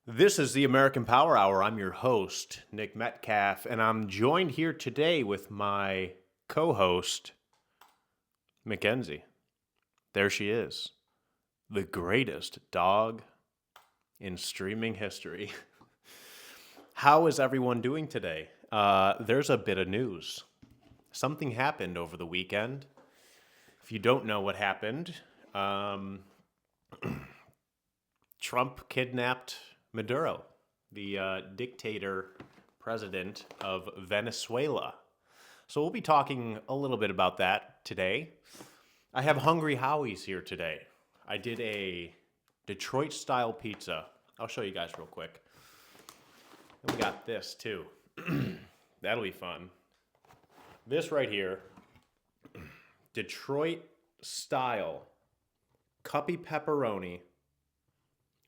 This is the American Power Hour. I'm your host, Nick Metcalf, and I'm joined here today with my co-host, Mackenzie. There she is, the greatest dog in streaming history. How is everyone doing today? There's a bit of news. Something happened over the weekend. If you don't know what happened, Trump kidnapped Maduro, the dictator president of Venezuela. So we'll be talking a little bit about that today. I have Hungry Howie's here today. I did a Detroit-style pizza. I'll show you guys real quick. And we got this too. That'll be fun. This right here, Detroit-style cuppy pepperoni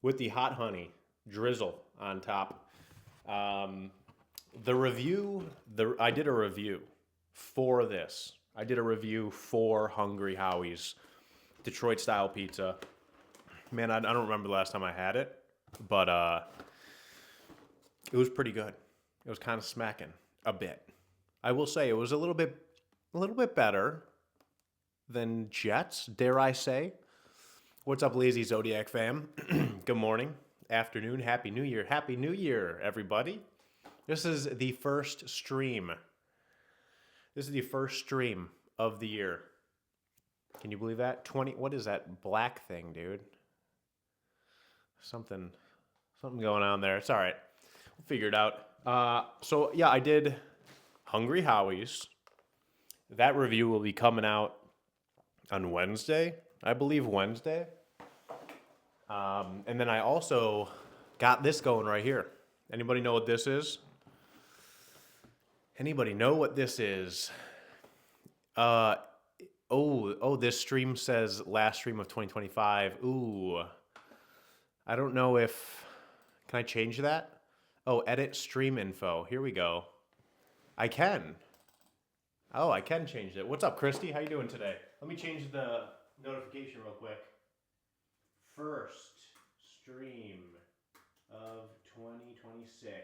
with the hot honey drizzle on top. I did a review for this. I did a review for Hungry Howie's Detroit style pizza. Man, I don't remember the last time I had it, but it was pretty good. It was kind of smacking a bit. I will say it was a little bit better than Jets, dare I say. What's up, Lazy Zodiac fam? Good morning. Afternoon, happy new year, everybody. This is the first stream of the year. Can you believe that? What is that black thing, dude? Something going on there. It's all right, we'll figure it out. So yeah, I did Hungry Howie's. That review will be coming out on Wednesday, I believe. And then I also got this going right here. Anybody know what this is? This stream says last stream of 2025. Ooh. I don't know if... Can I change that? Oh, edit stream info. Here we go. I can. Oh, I can change it. What's up, Christy? How you doing today? Let me change the notification real quick. First stream of 2026.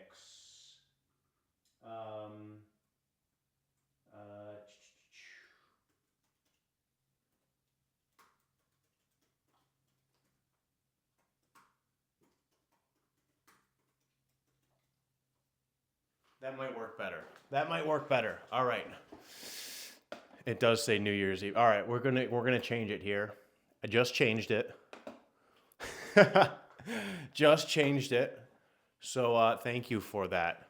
That might work better. All right. It does say New Year's Eve. All right, we're gonna change it here. I just changed it. Just changed it. So thank you for that.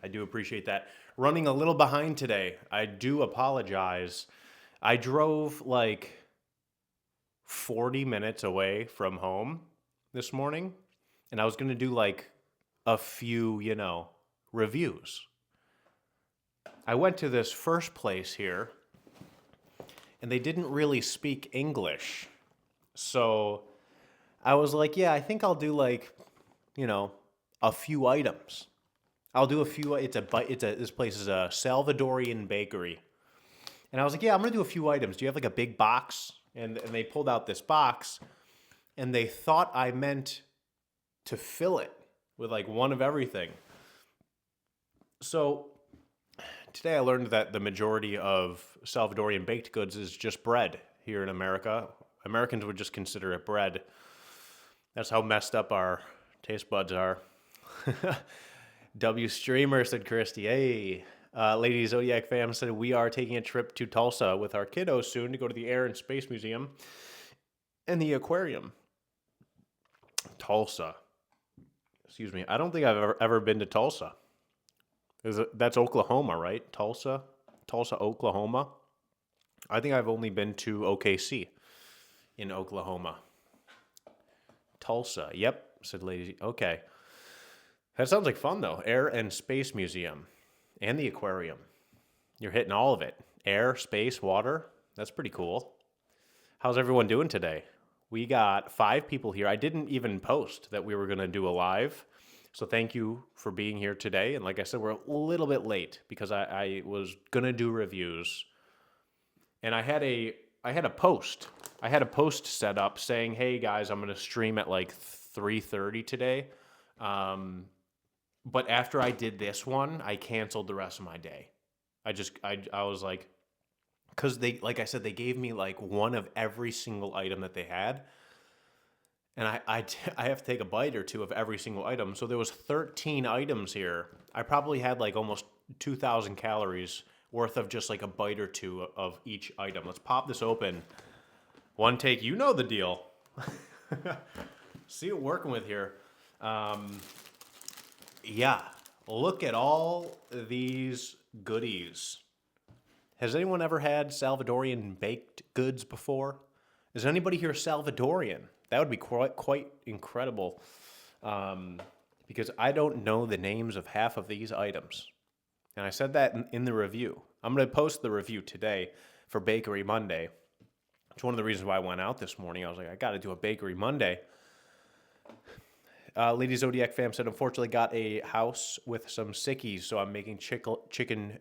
I do appreciate that. Running a little behind today. I do apologize. I drove like 40 minutes away from home this morning, and I was going to do like a few, reviews. I went to this first place here, and they didn't really speak English. So I was like, yeah, I think I'll do like, a few items. I'll do a few. This place is a Salvadorian bakery, and I was like, yeah, I'm gonna do a few items. Do you have like a big box? And they pulled out this box, and they thought I meant to fill it with like one of everything. So today I learned that the majority of Salvadorian baked goods is just bread here in America. Americans would just consider it bread. That's how messed up our taste buds are. W Streamer said, Christy. Hey, Lady Zodiac fam said, we are taking a trip to Tulsa with our kiddos soon to go to the Air and Space Museum and the aquarium. Tulsa. Excuse me. I don't think I've ever been to Tulsa. That's Oklahoma, right? Tulsa, Oklahoma. I think I've only been to OKC in Oklahoma. Tulsa. Yep, said Lady. Okay. That sounds like fun, though. Air and Space Museum and the aquarium. You're hitting all of it. Air, space, water. That's pretty cool. How's everyone doing today? We got 5 people here. I didn't even post that we were going to do a live. So thank you for being here today. And like I said, we're a little bit late because I was going to do reviews. And I had a post. I had a post set up saying, hey guys, I'm going to stream at like 3:30 today. But after I did this one, I canceled the rest of my day. I was like, because they, like I said, they gave me like one of every single item that they had. And I have to take a bite or two of every single item. So there was 13 items here. I probably had like almost 2,000 calories worth of just like a bite or two of each item. Let's pop this open. One take, you know the deal. See what we're working with here. Yeah, look at all these goodies. Has anyone ever had Salvadorian baked goods before? Is anybody here Salvadorian? That would be quite incredible, because I don't know the names of half of these items. And I said that in the review. I'm going to post the review today for Bakery Monday. It's one of the reasons why I went out this morning. I was like, I got to do a Bakery Monday. Lady Zodiac fam said, unfortunately got a house with some sickies, so I'm making chicken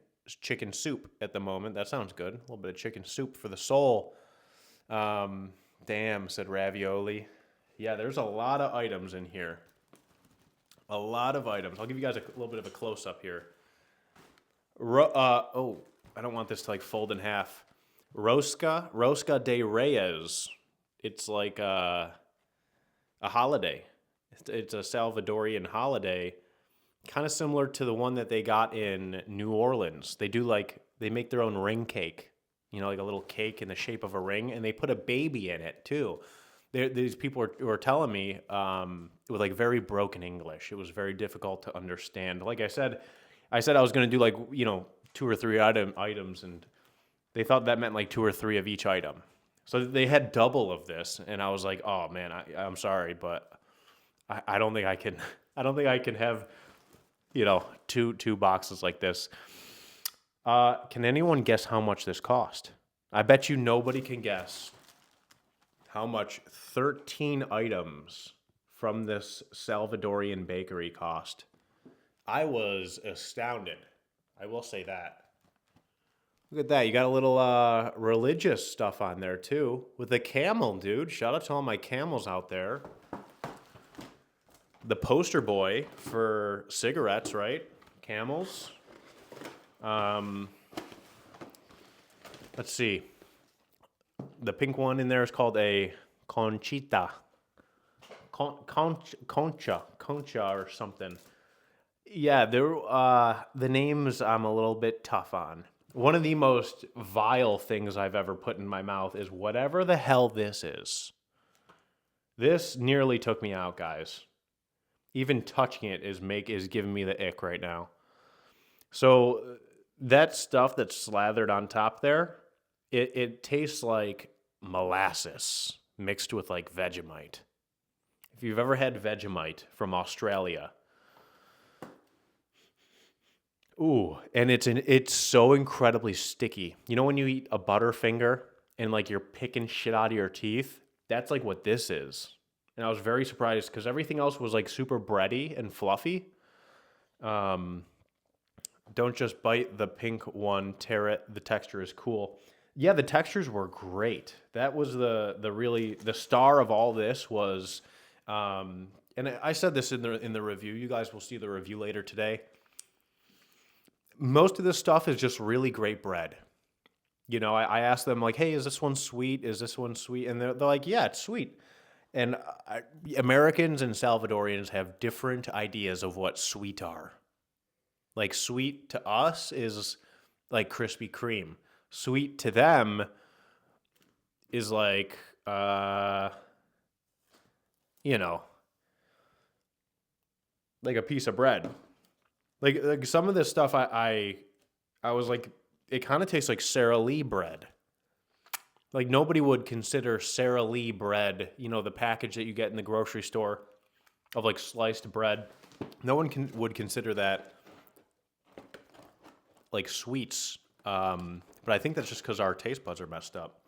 soup at the moment. That sounds good. A little bit of chicken soup for the soul. Damn, said Ravioli. Yeah, there's a lot of items in here. A lot of items. I'll give you guys a little bit of a close-up here. Oh, I don't want this to like fold in half. Rosca de Reyes. It's like a holiday. It's a Salvadorian holiday, kind of similar to the one that they got in New Orleans. They make their own ring cake, like a little cake in the shape of a ring, and they put a baby in it too. These people were telling me with like very broken English. It was very difficult to understand. Like I said I was going to do like 2 or 3 items, and they thought that meant like 2 or 3 of each item. So they had double of this, and I was like, oh man, I'm sorry, but I don't think I can. I don't think I can have, two boxes like this. Can anyone guess how much this cost? I bet you nobody can guess how much 13 items from this Salvadorian bakery cost. I was astounded. I will say that. Look at that. You got a little religious stuff on there too, with a camel, dude. Shout out to all my camels out there. The poster boy for cigarettes, right? Camels. Let's see. The pink one in there is called a conchita. Concha or something. Yeah, the names I'm a little bit tough on. One of the most vile things I've ever put in my mouth is whatever the hell this is. This nearly took me out, guys. Even touching it is giving me the ick right now. So that stuff that's slathered on top there, it tastes like molasses mixed with like Vegemite. If you've ever had Vegemite from Australia, ooh, and it's so incredibly sticky. You know when you eat a Butterfinger and like you're picking shit out of your teeth? That's like what this is. And I was very surprised because everything else was like super bready and fluffy. Don't just bite the pink one, tear it. The texture is cool. Yeah, the textures were great. That was the star of all this was, and I said this in the review. You guys will see the review later today. Most of this stuff is just really great bread. I asked them like, hey, is this one sweet? Is this one sweet? And they're like, yeah, it's sweet. And Americans and Salvadorians have different ideas of what sweet are. Like sweet to us is like Krispy Kreme. Sweet to them is like, like a piece of bread. Like some of this stuff I was like, it kind of tastes like Sara Lee bread. Like nobody would consider Sara Lee bread, the package that you get in the grocery store of like sliced bread. No one would consider that like sweets. But I think that's just because our taste buds are messed up.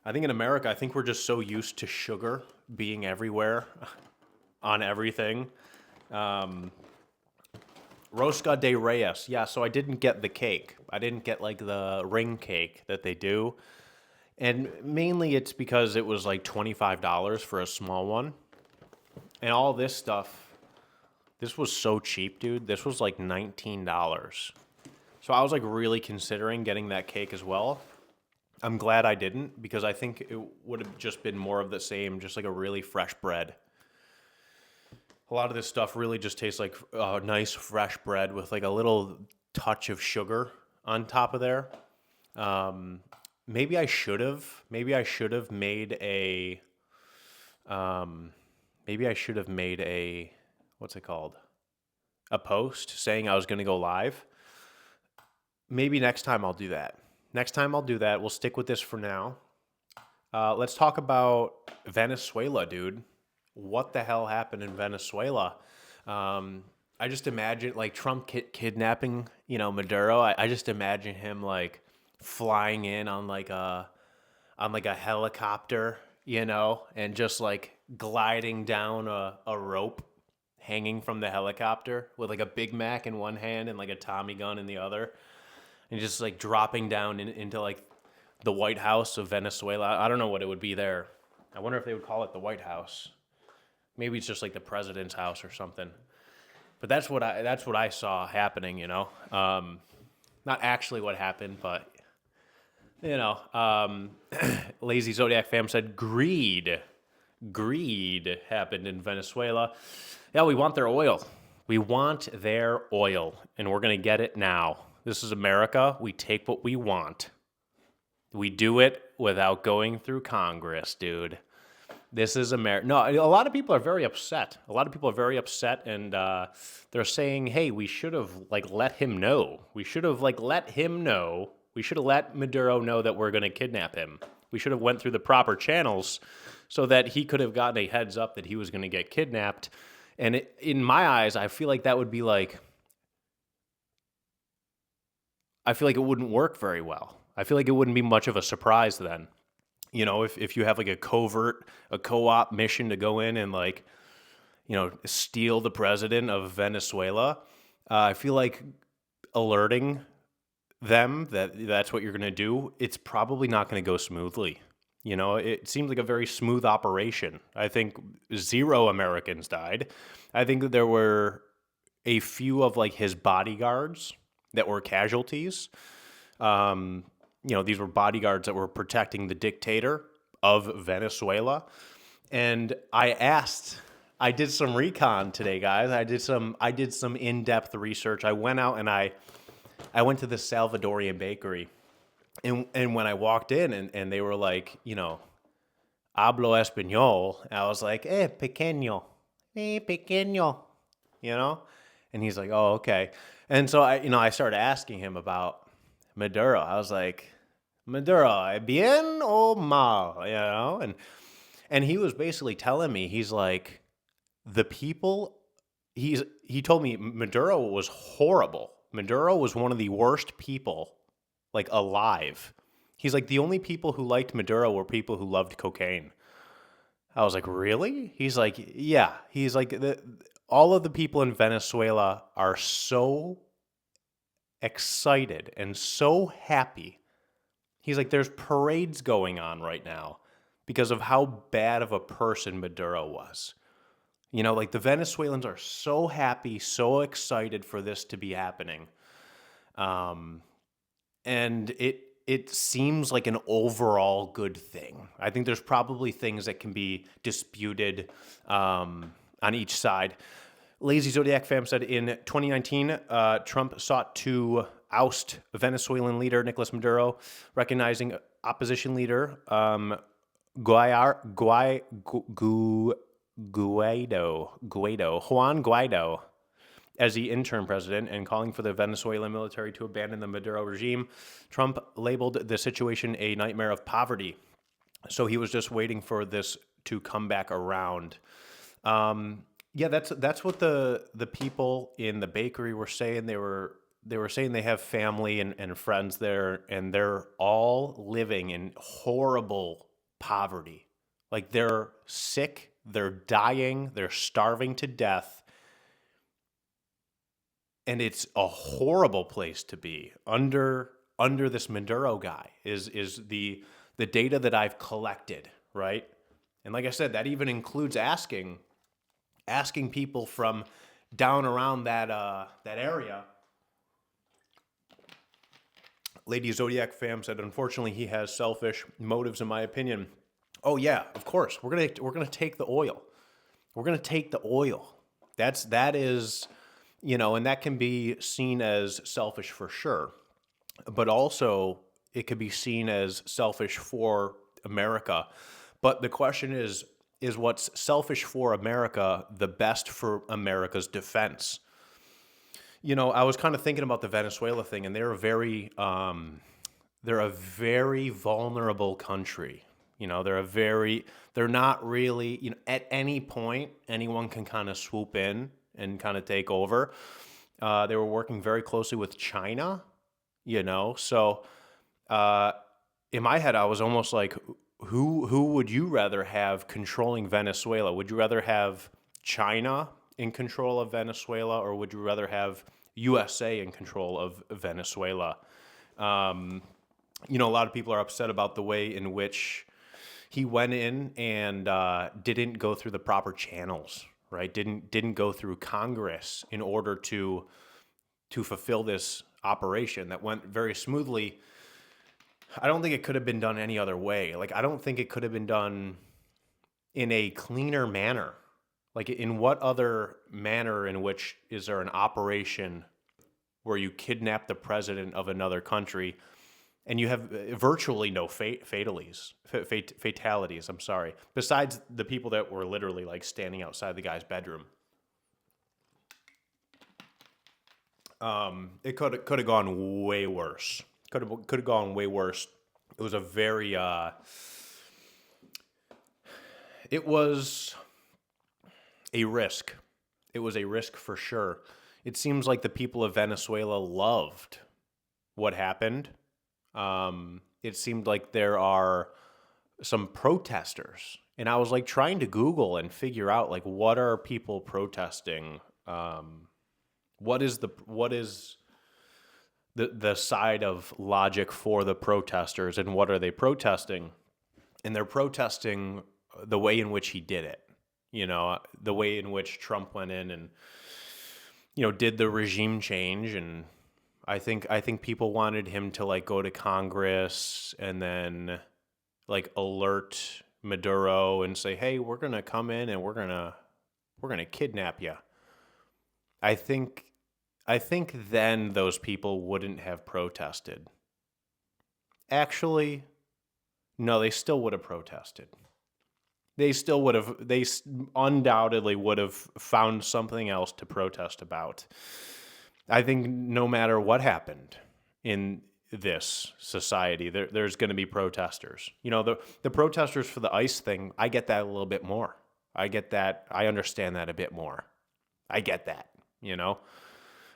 I think in America, I think we're just so used to sugar being everywhere on everything. Rosca de Reyes. Yeah, so I didn't get the cake. I didn't get like the ring cake that they do. And mainly it's because it was like $25 for a small one. And all this stuff This was so cheap, dude. This was like $19. So I was like really considering getting that cake as well. I'm glad I didn't because I think it would have just been more of the same, just like a really fresh bread. A lot of this stuff really just tastes like nice fresh bread with like a little touch of sugar on top of there. Um, maybe I should have. Maybe I should have made a. Maybe I should have made a. What's it called? A post saying I was going to go live. Maybe next time I'll do that. Next time I'll do that. We'll stick with this for now. Let's talk about Venezuela, dude. What the hell happened in Venezuela? I just imagine like Trump kidnapping, Maduro. I just imagine him like flying in on like a helicopter, and just like gliding down a rope hanging from the helicopter with like a Big Mac in one hand and like a Tommy gun in the other, and just like dropping down into like the White House of Venezuela. I don't know what it would be there. I wonder if they would call it the White House. Maybe it's just like the president's house or something. But that's what I saw happening, Not actually what happened, but Lazy Zodiac fam said greed happened in Venezuela. Yeah, we want their oil. We want their oil, and we're going to get it now. This is America. We take what we want. We do it without going through Congress, dude. This is America. No, a lot of people are very upset. And they're saying, hey, we should have let him know. We should have let him know. We should have let Maduro know that we're going to kidnap him. We should have went through the proper channels so that he could have gotten a heads up that he was going to get kidnapped. And in my eyes, I feel like that would be I feel like it wouldn't work very well. I feel like it wouldn't be much of a surprise then. If you have like a co-op mission to go in and steal the president of Venezuela, I feel like alerting them that that's what you're going to do, it's probably not going to go smoothly. It seems like a very smooth operation. I think 0 Americans died. I think that there were a few of his bodyguards that were casualties. These were bodyguards that were protecting the dictator of Venezuela. And I did some recon today, guys. I did some in-depth research. I went out and I went to the Salvadorian bakery. And when I walked in and they were like, hablo español, I was like, pequeño, pequeño, And he's like, oh, okay. And so I started asking him about Maduro. I was like, Maduro, bien o mal, And he was basically telling me, he's like, the people, he told me Maduro was horrible. Maduro was one of the worst people, alive. He's like, the only people who liked Maduro were people who loved cocaine. I was like, really? He's like, yeah. He's like, all of the people in Venezuela are so excited and so happy. He's like, there's parades going on right now because of how bad of a person Maduro was. The Venezuelans are so happy, so excited for this to be happening. And it seems like an overall good thing. I think there's probably things that can be disputed on each side. Lazy Zodiac fam said in 2019, Trump sought to oust Venezuelan leader Nicolás Maduro, recognizing opposition leader Juan Guaido as the interim president and calling for the Venezuelan military to abandon the Maduro regime. Trump labeled the situation a nightmare of poverty. So he was just waiting for this to come back around. Yeah, that's what the people in the bakery were saying. They were saying they have family and friends there, and they're all living in horrible poverty. They're sick, they're dying, they're starving to death. And it's a horrible place to be under this Maduro guy is the data that I've collected, right? And like I said, that even includes asking people from down around that area. Lady Zodiac fam said, unfortunately, he has selfish motives, in my opinion. Oh yeah, of course. We're gonna take the oil. We're gonna take the oil. That is, and that can be seen as selfish for sure, but also it could be seen as selfish for America. But the question is what's selfish for America the best for America's defense? I was kind of thinking about the Venezuela thing, and they're a very vulnerable country. They're not really, at any point, anyone can kind of swoop in and kind of take over. They were working very closely with China, so in my head, I was almost like, who would you rather have controlling Venezuela? Would you rather have China in control of Venezuela, or would you rather have USA in control of Venezuela? A lot of people are upset about the way in which he went in and didn't go through the proper channels, right? Didn't go through Congress in order to fulfill this operation that went very smoothly. I don't think it could have been done any other way. Like, I don't think it could have been done in a cleaner manner. Like, in what other manner in which is there an operation where you kidnap the president of another country and you have virtually no fatalities, I'm sorry, besides the people that were literally like standing outside the guy's bedroom? It could have gone way worse. Could have gone way worse. It was a very it was a risk. It was a risk for sure. It seems like the people of Venezuela loved what happened. It seemed like there are some protesters, and I was like trying to Google and figure out like what are people protesting. What is the side of logic for the protesters, and what are they protesting? And they're protesting the way in which he did it. The way in which Trump went in and did the regime change. And I think people wanted him to like go to Congress and then like alert Maduro and say, "Hey, we're going to come in and we're going to kidnap you." I think then those people wouldn't have protested. Actually, no, they still would have protested. They undoubtedly would have found something else to protest about. I think no matter what happened in this society, there's going to be protesters. The protesters for the ICE thing, I get that a little bit more. I get that. I understand that a bit more. I get that,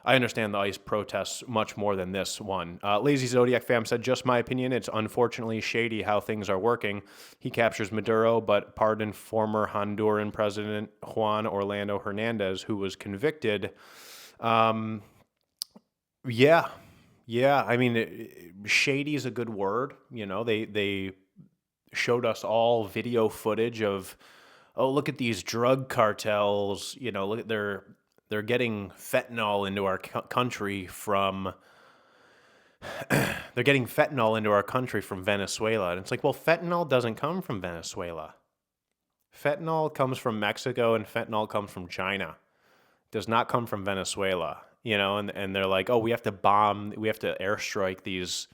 I understand the ICE protests much more than this one. Lazy Zodiac fam said, just my opinion, it's unfortunately shady how things are working. He captures Maduro, but pardoned former Honduran President Juan Orlando Hernandez, who was convicted. Yeah. I mean, shady is a good word. They showed us all video footage of, oh, look at these drug cartels. Look at they're getting fentanyl into our country from Venezuela. And it's like, well, fentanyl doesn't come from Venezuela. Fentanyl comes from Mexico and fentanyl comes from China. It does not come from Venezuela, and they're like, oh, we have to airstrike these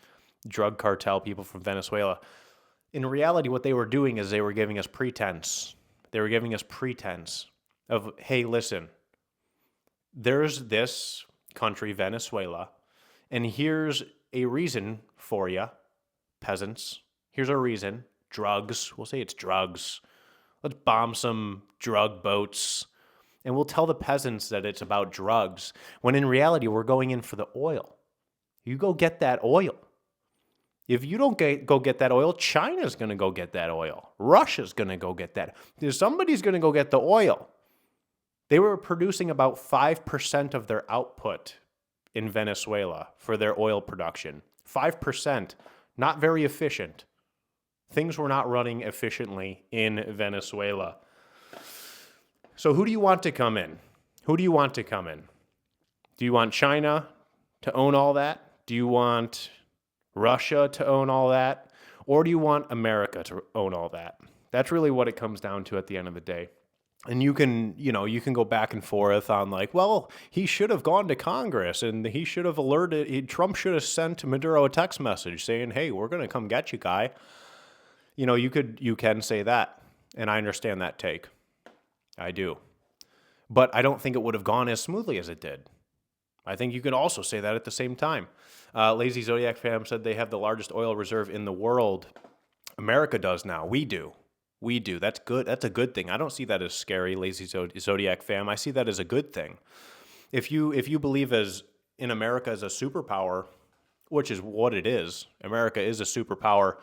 drug cartel people from Venezuela. In reality, what they were doing is they were giving us pretense. They were giving us pretense of, hey, listen, there's this country, Venezuela, and here's a reason for you, peasants. Here's a reason. Drugs. We'll say it's drugs. Let's bomb some drug boats, and we'll tell the peasants that it's about drugs, when in reality, we're going in for the oil. You go get that oil. If you don't go get that oil, China's going to go get that oil. Russia's going to go get that. Somebody's going to go get the oil. They were producing about 5% of their output in Venezuela for their oil production. 5%, not very efficient. Things were not running efficiently in Venezuela. So who do you want to come in? Who do you want to come in? Do you want China to own all that? Do you want Russia to own all that? Or do you want America to own all that? That's really what it comes down to at the end of the day. And you can go back and forth on like, well, he should have gone to Congress and he should have Trump should have sent Maduro a text message saying, hey, we're going to come get you, guy. You can say that. And I understand that take. I do. But I don't think it would have gone as smoothly as it did. I think you could also say that at the same time. Lazy Zodiac fam said they have the largest oil reserve in the world. America does now. We do. That's good. That's a good thing. I don't see that as scary, Lazy Zodiac fam. I see that as a good thing. If you believe in America as a superpower, which is what it is, America is a superpower.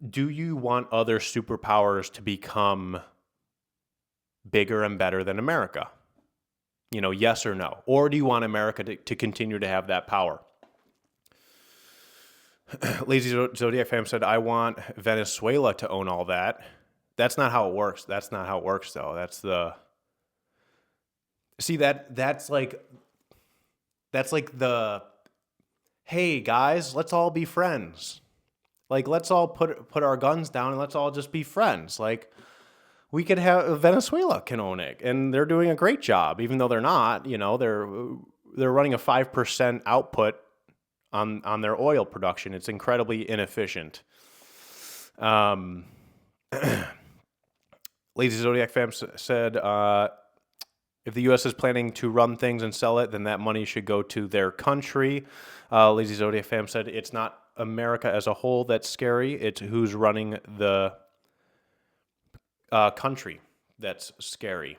Do you want other superpowers to become bigger and better than America? Yes or no? Or do you want America to continue to have that power? Lazy Zodiac fam said, I want Venezuela to own all that. That's not how it works. That's not how it works, though. That's like the, hey, guys, let's all be friends. Like, let's all put our guns down and let's all just be friends. Like, we could have Venezuela can own it, and they're doing a great job, even though they're not. They're running a 5% output on their oil production. It's incredibly inefficient. Lazy Zodiac fam said, if the U.S. is planning to run things and sell it, then that money should go to their country. Lazy Zodiac fam said, it's not America as a whole that's scary. It's who's running the country that's scary.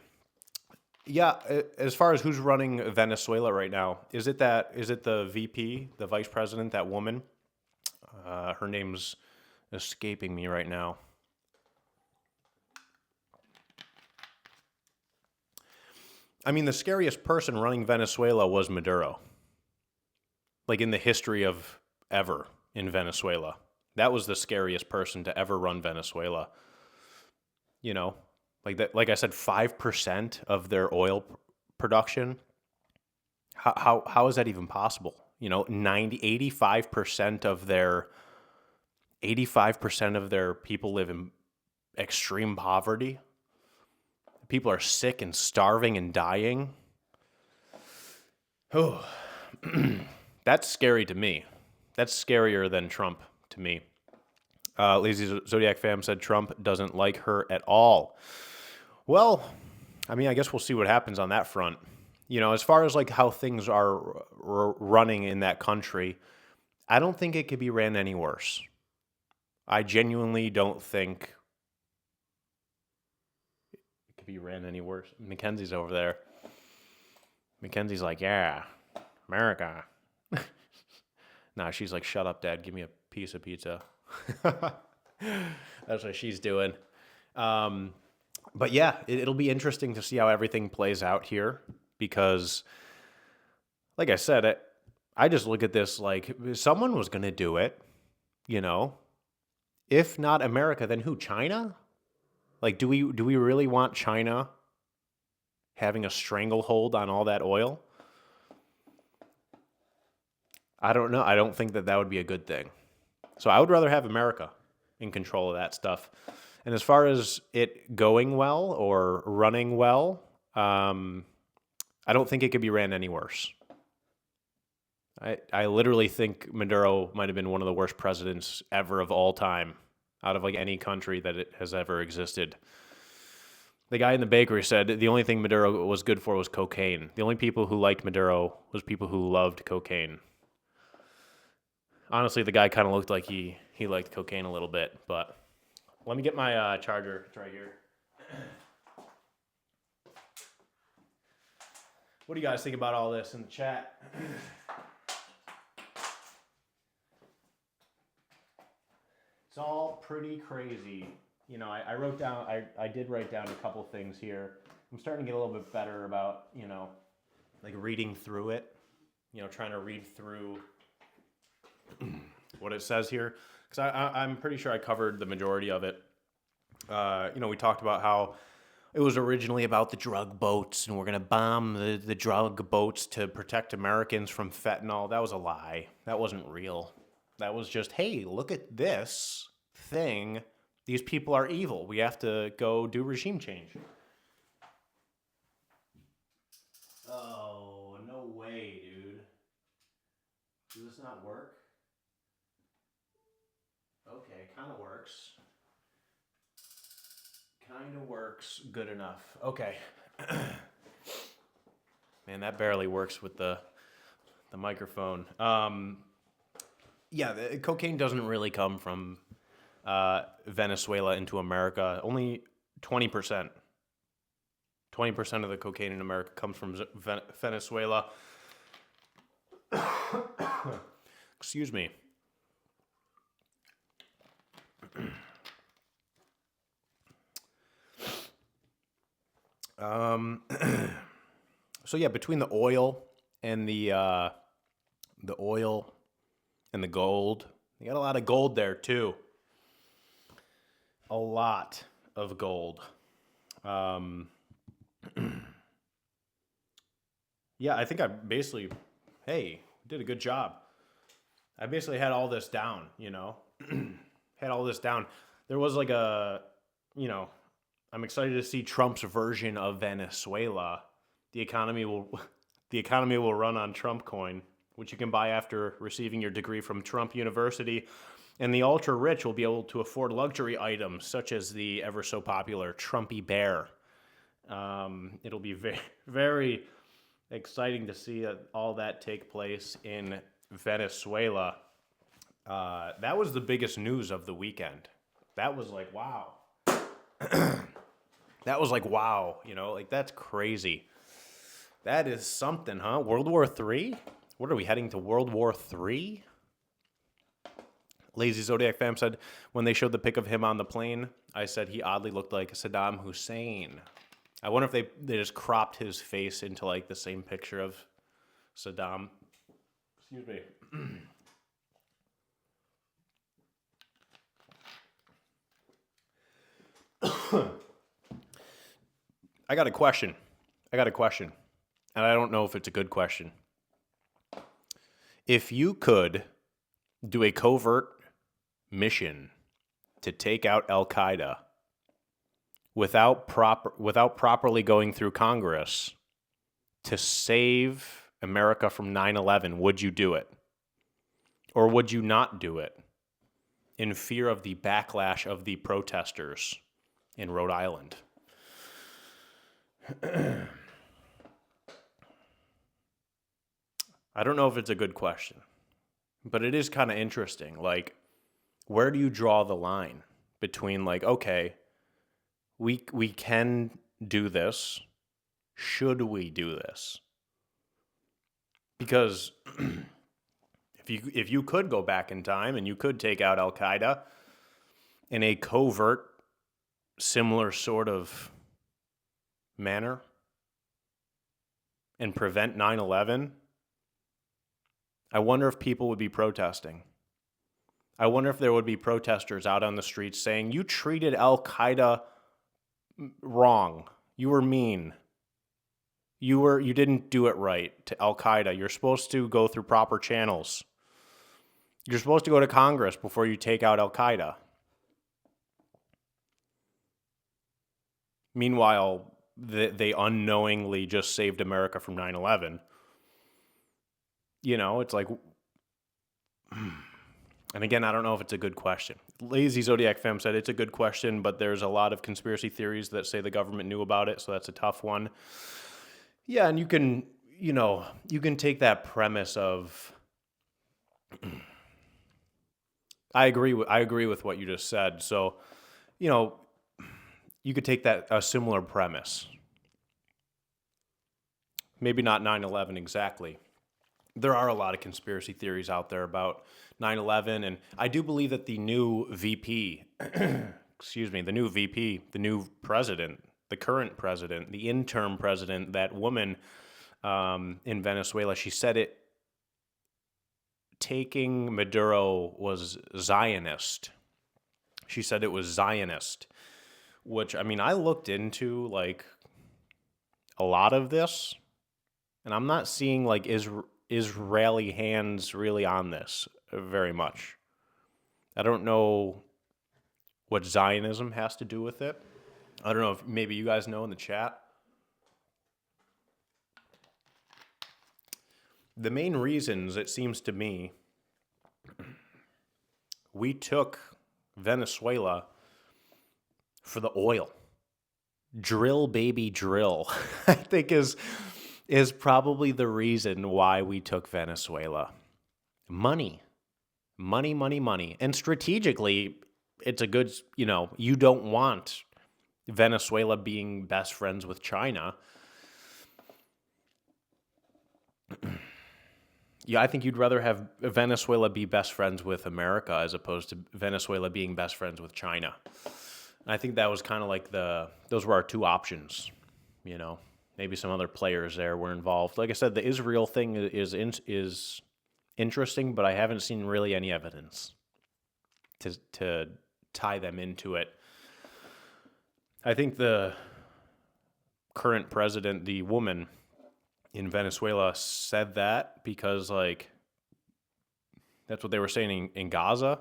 Yeah, as far as who's running Venezuela right now, is it the VP, the vice president, that woman? Her name's escaping me right now. I mean, the scariest person running Venezuela was Maduro. Like in the history of ever in Venezuela. That was the scariest person to ever run Venezuela. Like that, like I said, 5% of their oil production. How is that even possible? 85% of their people live in extreme poverty. People are sick and starving and dying. Oh, that's scary to me. That's scarier than Trump to me. Lazy Zodiac fam said Trump doesn't like her at all. Well, I mean, I guess we'll see what happens on that front. As far as like how things are running in that country, I don't think it could be ran any worse. I genuinely don't think it could be ran any worse. Mackenzie's over there. Mackenzie's like, yeah, America. Nah, she's like, shut up, Dad. Give me a piece of pizza. That's what she's doing. But yeah, it'll be interesting to see how everything plays out here because, like I said, I just look at this like someone was going to do it, If not America, then who? China? Like, do we really want China having a stranglehold on all that oil? I don't know. I don't think that would be a good thing. So I would rather have America in control of that stuff. And as far as it going well or running well, I don't think it could be ran any worse. I literally think Maduro might have been one of the worst presidents ever of all time out of like any country that it has ever existed. The guy in the bakery said the only thing Maduro was good for was cocaine. The only people who liked Maduro was people who loved cocaine. Honestly, the guy kind of looked like he liked cocaine a little bit, but let me get my charger. It's right here. What do you guys think about all this in the chat? It's all pretty crazy. I wrote down, I did write down a couple things here. I'm starting to get a little bit better about, like reading through it, trying to read through what it says here, because I'm pretty sure I covered the majority of it. We talked about how it was originally about the drug boats, and we're going to bomb the drug boats to protect Americans from fentanyl. That was a lie. That wasn't real. That was just, hey, look at this thing. These people are evil. We have to go do regime change. Oh, no way, dude. Does this not work? Okay, kind of works. Kind of works good enough. Okay. Man, that barely works with the microphone. Yeah, the cocaine doesn't really come from Venezuela into America. Only 20%. 20% of the cocaine in America comes from Venezuela. Excuse me. So yeah, between the oil and the oil and the gold, you got a lot of gold there too. A lot of gold. Yeah, I think I basically, hey, did a good job. I basically had all this down, had all this down. There was like I'm excited to see Trump's version of Venezuela. The economy will run on Trump coin, which you can buy after receiving your degree from Trump University. And the ultra rich will be able to afford luxury items such as the ever so popular Trumpy bear. It'll be very, very exciting to see all that take place in Venezuela. That was the biggest news of the weekend. That was like, wow. That was like, wow, that's crazy. That is something, huh? World War III? What are we heading to World War III? Lazy Zodiac fam said, when they showed the pic of him on the plane, I said he oddly looked like Saddam Hussein. I wonder if they just cropped his face into like the same picture of Saddam. Excuse me. I got a question. And I don't know if it's a good question. If you could do a covert mission to take out Al-Qaeda without properly going through Congress to save America from 9/11, would you do it? Or would you not do it in fear of the backlash of the protesters in Rhode Island? I don't know if it's a good question, but it is kind of interesting. Like, where do you draw the line between like, okay, we can do this. Should we do this? Because if you could go back in time and you could take out Al-Qaeda in a covert, similar sort of manner and prevent 9/11, I wonder if people would be protesting. I wonder if there would be protesters out on the streets saying, you treated Al-Qaeda wrong. You were mean. You didn't do it right to Al-Qaeda. You're supposed to go through proper channels. You're supposed to go to Congress before you take out Al-Qaeda. Meanwhile, they unknowingly just saved America from 9/11. It's like, and again, I don't know if it's a good question. Lazy Zodiac Femme said it's a good question, but there's a lot of conspiracy theories that say the government knew about it, so that's a tough one. Yeah, and you can take that premise of, I agree with what you just said. So, you could take that a similar premise. Maybe not 9/11 exactly. There are a lot of conspiracy theories out there about 9/11, and I do believe that the new VP, the new president, the current president, the interim president, that woman in Venezuela, she said it, taking Maduro was Zionist. She said it was Zionist, which, I mean, I looked into like a lot of this, and I'm not seeing like Israeli hands really on this very much. I don't know what Zionism has to do with it. I don't know if maybe you guys know in the chat. The main reasons, it seems to me, we took Venezuela for the oil. Drill, baby, drill, I think is probably the reason why we took Venezuela. Money. Money, money, money. And strategically, it's a good, you don't want Venezuela being best friends with China. Yeah, I think you'd rather have Venezuela be best friends with America as opposed to Venezuela being best friends with China. And I think that was kind of like those were our two options, Maybe some other players there were involved. Like I said, the Israel thing is interesting, but I haven't seen really any evidence to tie them into it. I think the current president, the woman in Venezuela, said that because, like, that's what they were saying in Gaza.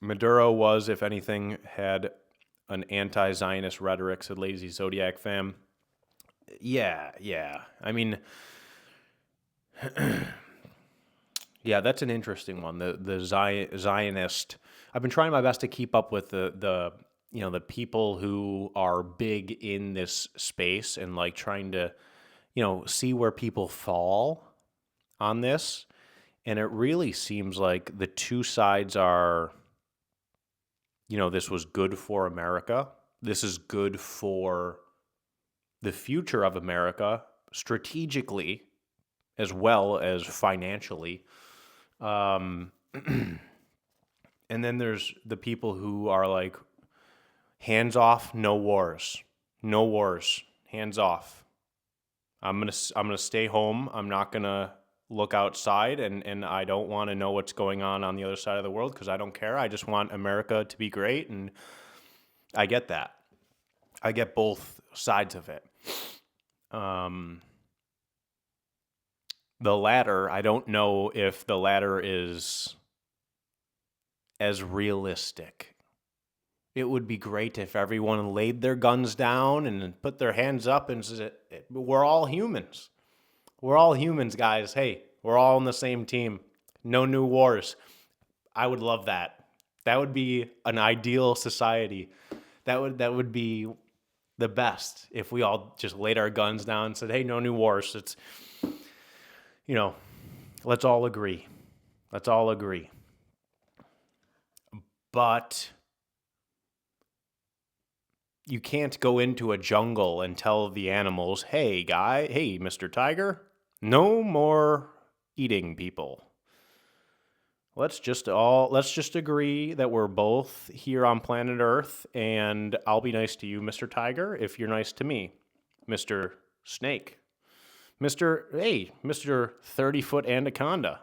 Maduro was, if anything, had an anti-Zionist rhetoric, said Lazy Zodiac fam. Yeah. I mean, yeah, that's an interesting one. The Zionist. I've been trying my best to keep up with the people who are big in this space and like trying to, see where people fall on this. And it really seems like the two sides are, this was good for America. This is good for the future of America strategically as well as financially. And then there's the people who are like, hands off, no wars. No wars. Hands off. I'm gonna stay home. I'm not gonna look outside, and I don't want to know what's going on the other side of the world because I don't care. I just want America to be great, and I get that. I get both sides of it. The latter, I don't know if the latter is as realistic. It would be great if everyone laid their guns down and put their hands up and said, we're all humans. We're all humans, guys. Hey, we're all on the same team. No new wars. I would love that. That would be an ideal society. That would be the best if we all just laid our guns down and said, hey, no new wars. It's, let's all agree. Let's all agree. But you can't go into a jungle and tell the animals, hey, Mr. Tiger, no more eating people. Let's just agree that we're both here on planet Earth, and I'll be nice to you, Mr. Tiger, if you're nice to me, Mr. Snake. Mr. 30-foot anaconda.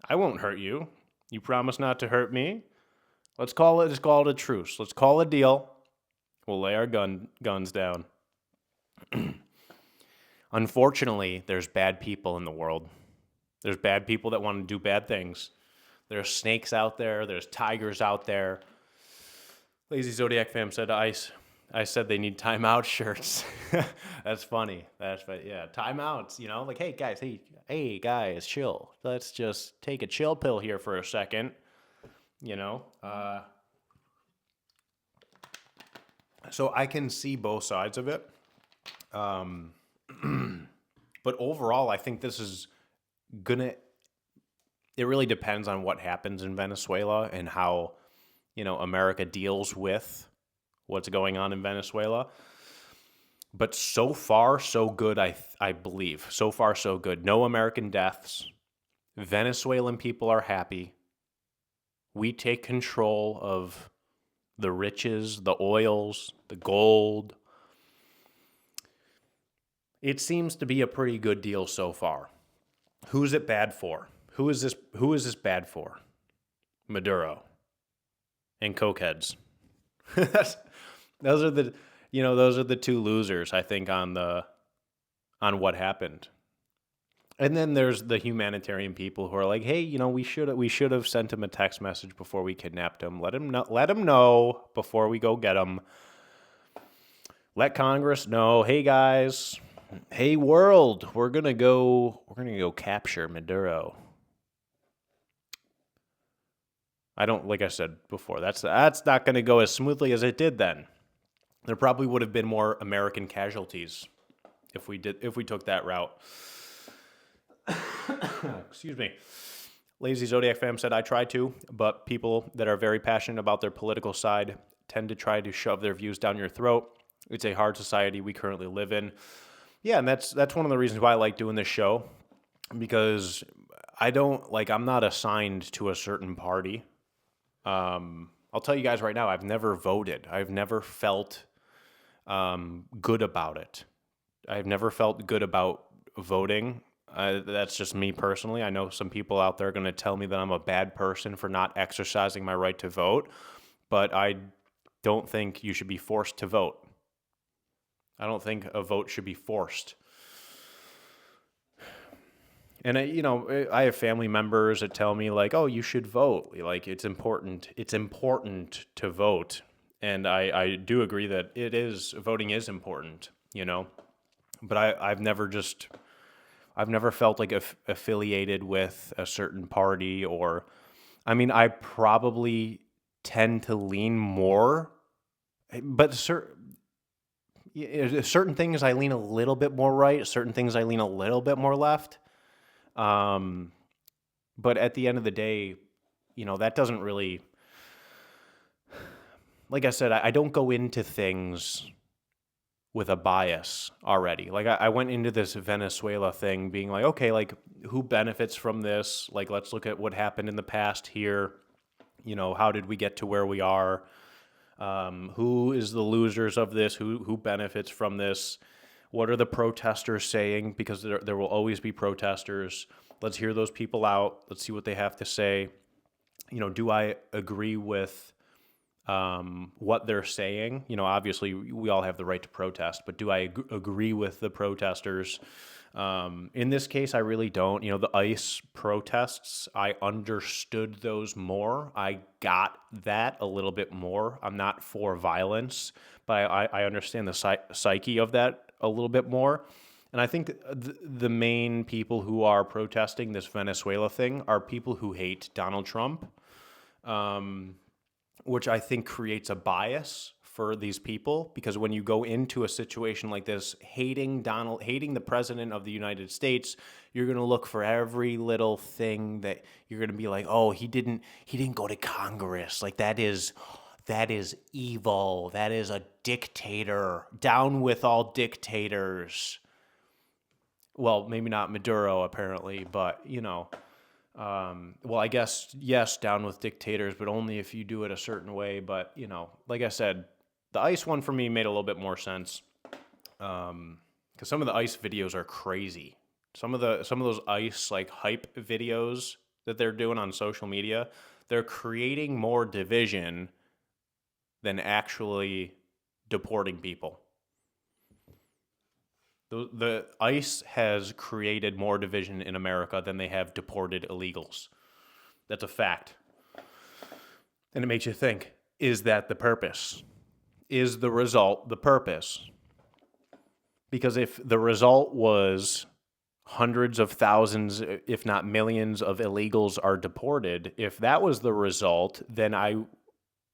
I won't hurt you. You promise not to hurt me? Let's call it a truce. Let's call a deal. We'll lay our guns down. Unfortunately, there's bad people in the world. There's bad people that want to do bad things. There's snakes out there. There's tigers out there. Lazy Zodiac fam said, I said they need timeout shirts. That's funny. Yeah, timeouts, like, hey guys, chill. Let's just take a chill pill here for a second, So I can see both sides of it. But overall, I think this is it really depends on what happens in Venezuela and how, America deals with what's going on in Venezuela. But so far, so good, I believe. So far, so good. No American deaths. Venezuelan people are happy. We take control of the riches, the oils, the gold. It seems to be a pretty good deal so far. Who's it bad for? Who is this bad for? Maduro and cokeheads. those are the, those are the two losers, I think, on what happened. And then there's the humanitarian people who are like, hey, we should have sent him a text message before we kidnapped him. Let him know before we go get him. Let Congress know, hey guys, hey world, we're gonna go capture Maduro. Like I said before, that's not gonna go as smoothly as it did then. There probably would have been more American casualties if we took that route. Excuse me. Lazy Zodiac fam said, I try to, but people that are very passionate about their political side tend to try to shove their views down your throat. It's a hard society we currently live in. Yeah, and that's one of the reasons why I like doing this show, because I'm not assigned to a certain party. I'll tell you guys right now, I've never voted. I've never felt good about it. I've never felt good about voting. That's just me personally. I know some people out there are going to tell me that I'm a bad person for not exercising my right to vote, but I don't think you should be forced to vote. I don't think a vote should be forced. And I have family members that tell me like, "Oh, you should vote. Like it's important. It's important to vote." And I do agree that voting is important, But I've never felt like affiliated with a certain party I probably tend to lean more, but certain things I lean a little bit more right, certain things I lean a little bit more left. But at the end of the day, that doesn't really, like I said, I don't go into things with a bias already. Like I went into this Venezuela thing being like, okay, like who benefits from this? Like, let's look at what happened in the past here. How did we get to where we are? Who is the losers of this? Who benefits from this? What are the protesters saying? Because there will always be protesters. Let's hear those people out. Let's see what they have to say. Do I agree with what they're saying? Obviously we all have the right to protest, but do I agree with the protesters? In this case, I really don't. The ICE protests, I understood those more. I got that a little bit more. I'm not for violence, but I understand the psyche of that a little bit more. And I think the main people who are protesting this Venezuela thing are people who hate Donald Trump, which I think creates a bias for these people, because when you go into a situation like this, hating the president of the United States, you're going to look for every little thing that you're going to be like, oh, he didn't go to Congress. Like that is evil. That is a dictator. Down with all dictators. Well, maybe not Maduro apparently, but well, I guess, yes, down with dictators, but only if you do it a certain way. But, like I said, the ICE one for me made a little bit more sense, because some of the ICE videos are crazy. Some of those ICE like hype videos that they're doing on social media, they're creating more division than actually deporting people. The ICE has created more division in America than they have deported illegals. That's a fact. And it makes you think, is that the purpose? Is the result the purpose? Because if the result was hundreds of thousands, if not millions of illegals are deported, if that was the result, then I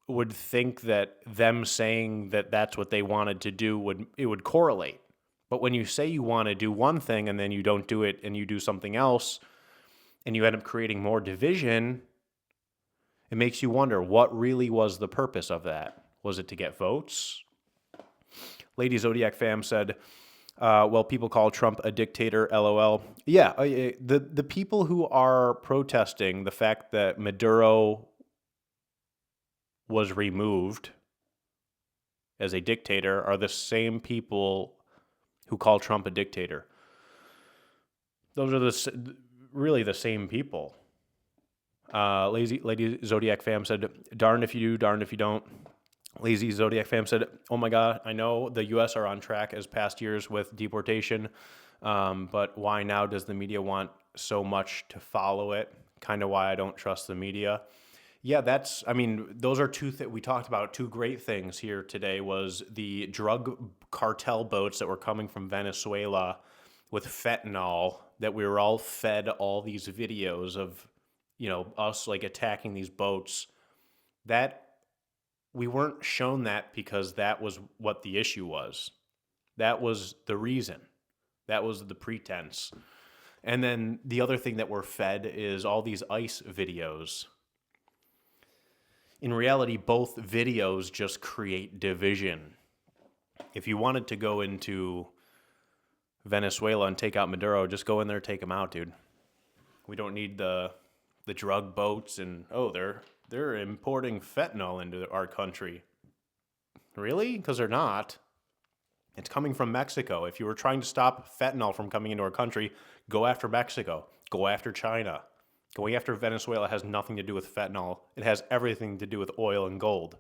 would think that them saying that that's what they wanted to do would correlate. But when you say you want to do one thing and then you don't do it and you do something else and you end up creating more division, it makes you wonder, what really was the purpose of that? Was it to get votes? Lady Zodiac fam said, well, people call Trump a dictator, LOL. Yeah, the people who are protesting the fact that Maduro was removed as a dictator are the same people who call Trump a dictator. Those are really the same people. Lady Zodiac fam said, darned if you do, darned if you don't. Lazy Zodiac fam said, "Oh my God, I know the U.S. are on track as past years with deportation, but why now does the media want so much to follow it? Kind of why I don't trust the media." Yeah, those are we talked about two great things here today was the drug cartel boats that were coming from Venezuela with fentanyl that we were all fed all these videos of, us like attacking these boats. That we weren't shown that because that was what the issue was. That was the reason. That was the pretense. And then the other thing that we're fed is all these ICE videos. In reality, both videos just create division. If you wanted to go into Venezuela and take out Maduro, just go in there, take him out, dude. We don't need the drug boats and they're importing fentanyl into our country. Really? Because they're not. It's coming from Mexico. If you were trying to stop fentanyl from coming into our country, go after Mexico. Go after China. Going after Venezuela has nothing to do with fentanyl. It has everything to do with oil and gold.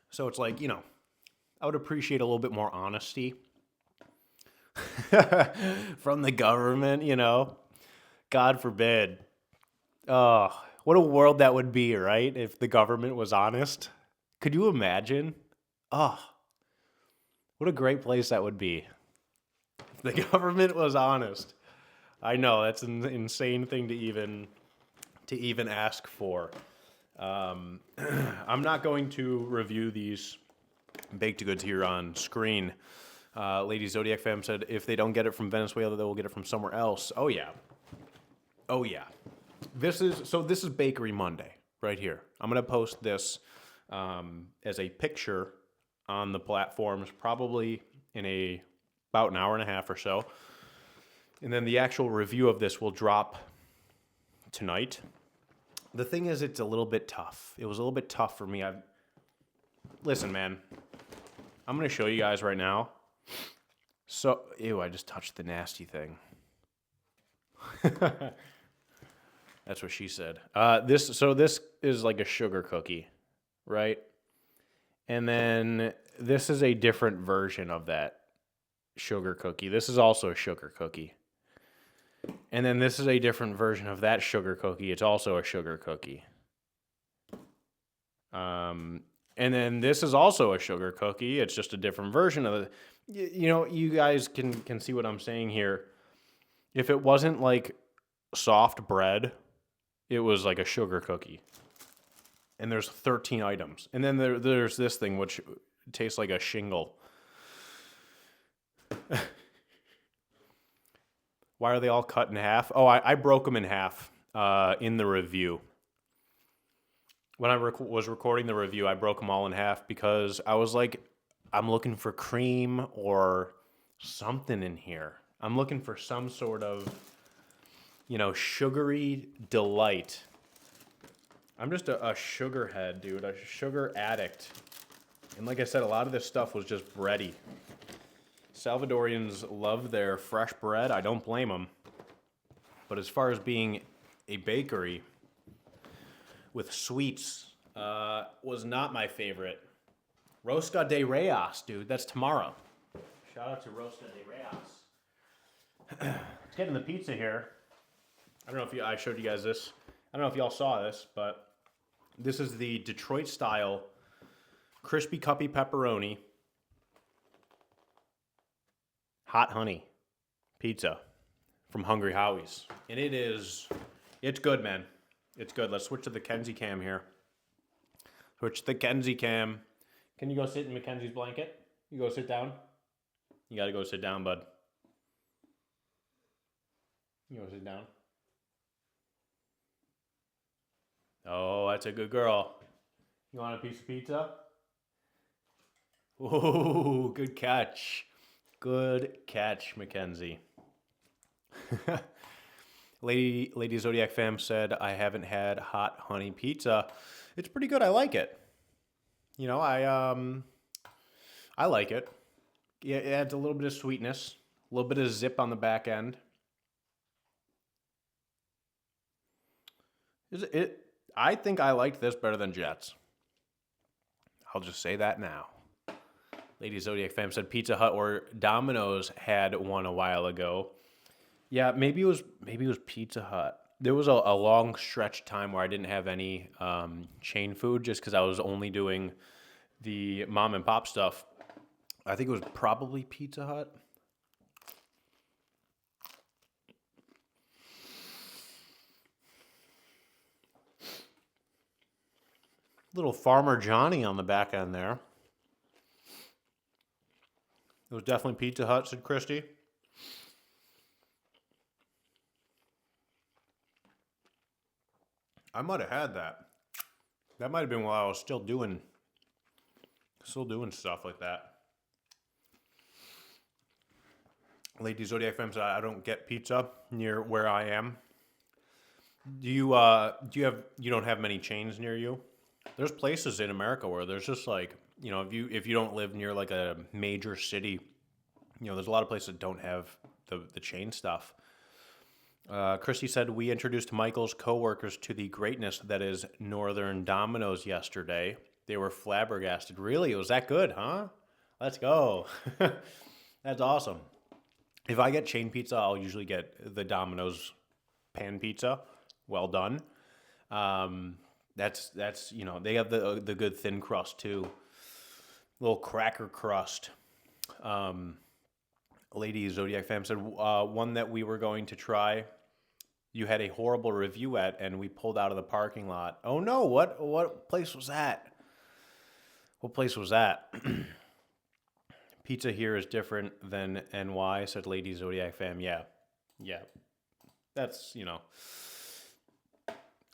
So it's like, I would appreciate a little bit more honesty from the government, God forbid. Oh, what a world that would be, right? If the government was honest. Could you imagine? Oh, what a great place that would be. If the government was honest. I know, that's an insane thing to even ask for. I'm not going to review these baked goods here on screen. Lady Zodiac fam said if they don't get it from Venezuela, they will get it from somewhere else. Oh yeah. This is Bakery Monday right here. I'm gonna post this as a picture on the platforms probably in about an hour and a half or so, and then the actual review of this will drop tonight. The thing is, it's a little bit tough. It was a little bit tough for me. Listen, man. I'm gonna show you guys right now. So, ew, I just touched the nasty thing. That's what she said. This is like a sugar cookie, right? And then this is a different version of that sugar cookie. This is also a sugar cookie. And then this is a different version of that sugar cookie. It's also a sugar cookie. And then this is also a sugar cookie. It's just a different version of it. You guys can see what I'm saying here. If it wasn't like soft bread, it was like a sugar cookie. And there's 13 items. And then there's this thing which tastes like a shingle. Why are they all cut in half? Oh, I broke them in half in the review. When I was recording the review, I broke them all in half because I was like, I'm looking for cream or something in here. I'm looking for some sort of, sugary delight. I'm just a sugar head, dude, a sugar addict. And like I said, a lot of this stuff was just bready. Salvadorians love their fresh bread. I don't blame them. But as far as being a bakery with sweets, was not my favorite. Rosca de Reyes, dude. That's tomorrow. Shout out to Rosca de Reyes. Let's get in the pizza here. I don't know if I showed you guys this. I don't know if y'all saw this, but this is the Detroit style crispy cuppy pepperoni hot honey pizza from Hungry Howie's. And it's good, man. It's good. Let's switch to the Kenzie cam here. Switch to the Kenzie cam. Can you go sit in Mackenzie's blanket? You go sit down? You gotta go sit down, bud. You go sit down. Oh, that's a good girl. You want a piece of pizza? Ooh, good catch. Good catch, Mackenzie. Lady Zodiac fam said, I haven't had hot honey pizza. It's pretty good. I like it. I like it. Yeah, it adds a little bit of sweetness, a little bit of zip on the back end. Is it? I think I liked this better than Jets. I'll just say that now. Lady Zodiac fam said Pizza Hut or Domino's had one a while ago. Yeah, maybe it was Pizza Hut. There was a long stretch time where I didn't have any chain food just because I was only doing the mom and pop stuff. I think it was probably Pizza Hut. Little Farmer Johnny on the back end there. It was definitely Pizza Hut, said Christy. I might have had that. That might have been while I was still doing stuff like that. Lady Zodiac fam said I don't get pizza near where I am. Do you don't have many chains near you? There's places in America where there's just like, if you don't live near like a major city, there's a lot of places that don't have the chain stuff. Christy said we introduced Michael's coworkers to the greatness that is Northern Domino's yesterday. They were flabbergasted. Really? It was that good, huh? Let's go. That's awesome. If I get chain pizza, I'll usually get the Domino's pan pizza. Well done. That's they have the good thin crust too. Little cracker crust. Lady Zodiac fam said one that we were going to try. You had a horrible review at, and we pulled out of the parking lot. Oh no! What place was that? What place was that? Pizza here is different than NY, said Lady Zodiac fam. Yeah. That's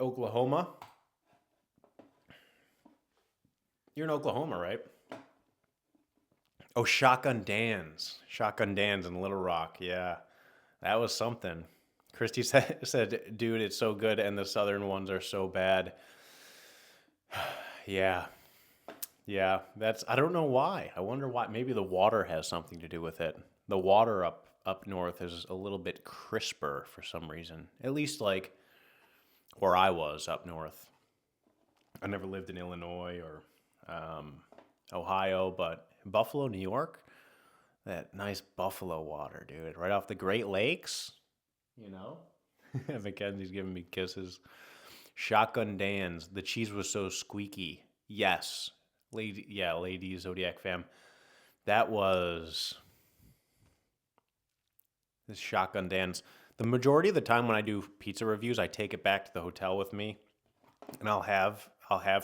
Oklahoma. You're in Oklahoma, right? Oh, Shotgun Dan's in Little Rock. Yeah, that was something. Christy said, dude, it's so good, and the southern ones are so bad. Yeah, that's, I don't know why. I wonder why. Maybe the water has something to do with it. The water up north is a little bit crisper for some reason. At least like where I was up north. I never lived in Illinois or Ohio, but Buffalo, New York, that nice Buffalo water, dude, right off the Great Lakes, Mackenzie's giving me kisses. Shotgun Dan's, the cheese was so squeaky. Yes, Lady Zodiac fam, that was this Shotgun Dan's. The majority of the time when I do pizza reviews, I take it back to the hotel with me, and I'll have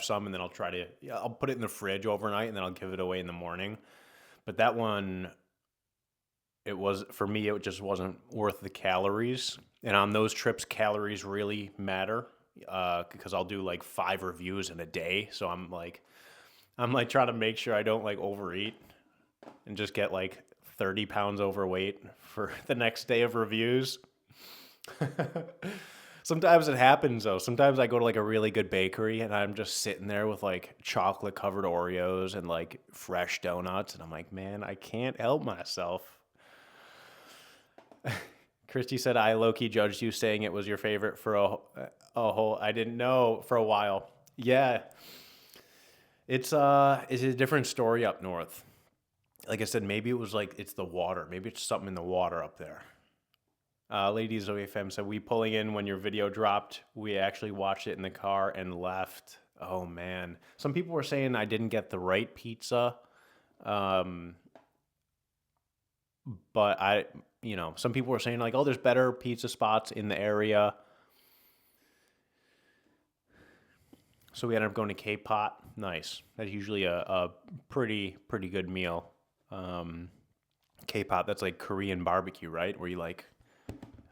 some, and then I'll put it in the fridge overnight, and then I'll give it away in the morning. But that one, for me, it just wasn't worth the calories. And on those trips, calories really matter because I'll do like 5 reviews in a day. So I'm like trying to make sure I don't like overeat and just get like 30 pounds overweight for the next day of reviews. Sometimes it happens though. Sometimes I go to like a really good bakery and I'm just sitting there with like chocolate covered Oreos and like fresh donuts. And I'm like, man, I can't help myself. Christy said, I low-key judged you saying it was your favorite for a whole, I didn't know, for a while. Yeah. It's a different story up north. Like I said, maybe it was like, it's the water. Maybe it's something in the water up there. Lady Zoe FM said, we pulling in when your video dropped. We actually watched it in the car and left. Oh, man. Some people were saying I didn't get the right pizza. But some people were saying like, oh, there's better pizza spots in the area. So we ended up going to K-Pot. Nice. That's usually a pretty good meal. K-Pot, that's like Korean barbecue, right? Where you like,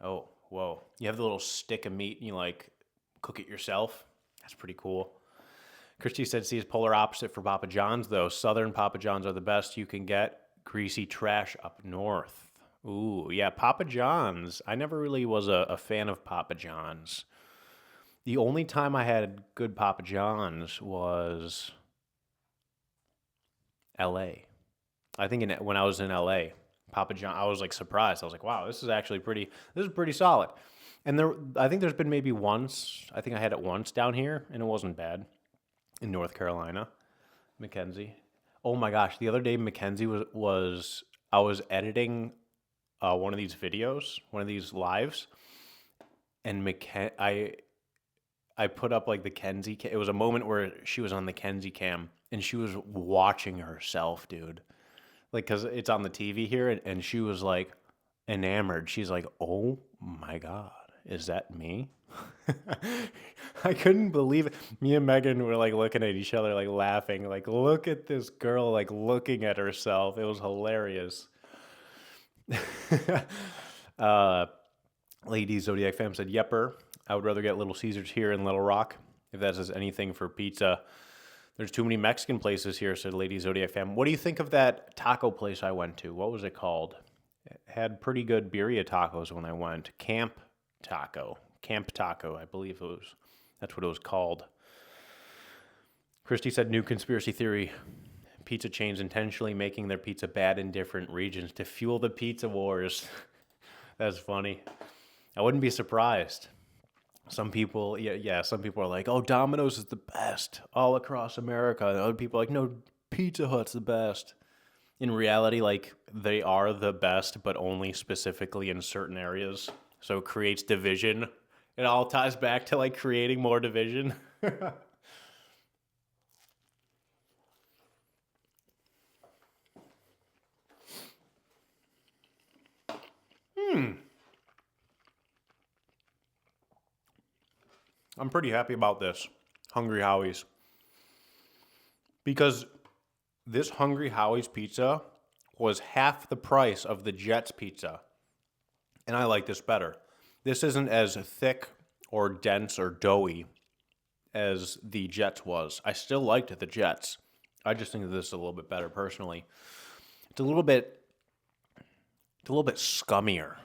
oh, whoa. You have the little stick of meat and you like cook it yourself. That's pretty cool. Christy said, see, it's polar opposite for Papa John's, though. Southern Papa John's are the best you can get. Greasy trash up north. Ooh, yeah, Papa John's. I never really was a fan of Papa John's. The only time I had good Papa John's was L.A. I think when I was in L.A., Papa John, I was like surprised. I was like, wow, this is pretty solid. And I think there's been maybe once. I think I had it once down here, and it wasn't bad in North Carolina. Mackenzie. Oh my gosh! The other day, Mackenzie was I was editing one of these videos, one of these lives, and I put up like the Kenzie. It was a moment where she was on the Kenzie cam, and she was watching herself, dude. Like, cause it's on the TV here, and she was like enamored. She's like, "Oh my god, is that me?" I couldn't believe it. Me and Megan were like looking at each other, like laughing, like, "Look at this girl, like looking at herself." It was hilarious. uh, Lady Zodiac fam said, "Yepper, I would rather get Little Caesars here in Little Rock if that says anything for pizza. There's too many Mexican places here," said Lady Zodiac fam. What do you think of that taco place I went to? What was it called? It had pretty good birria tacos when I went. Camp Taco, I believe it was. That's what it was called. Christy said, "New conspiracy theory. Pizza chains intentionally making their pizza bad in different regions to fuel the pizza wars." That's funny. I wouldn't be surprised. Some people, some people are like, "Oh, Domino's is the best all across America." And other people are like, "No, Pizza Hut's the best." In reality, like, they are the best, but only specifically in certain areas. So it creates division. It all ties back to like creating more division. I'm pretty happy about this, Hungry Howie's. Because this Hungry Howie's pizza was half the price of the Jets pizza. And I like this better. This isn't as thick or dense or doughy as the Jets was. I still liked the Jets. I just think that this is a little bit better personally. It's a little bit scummier.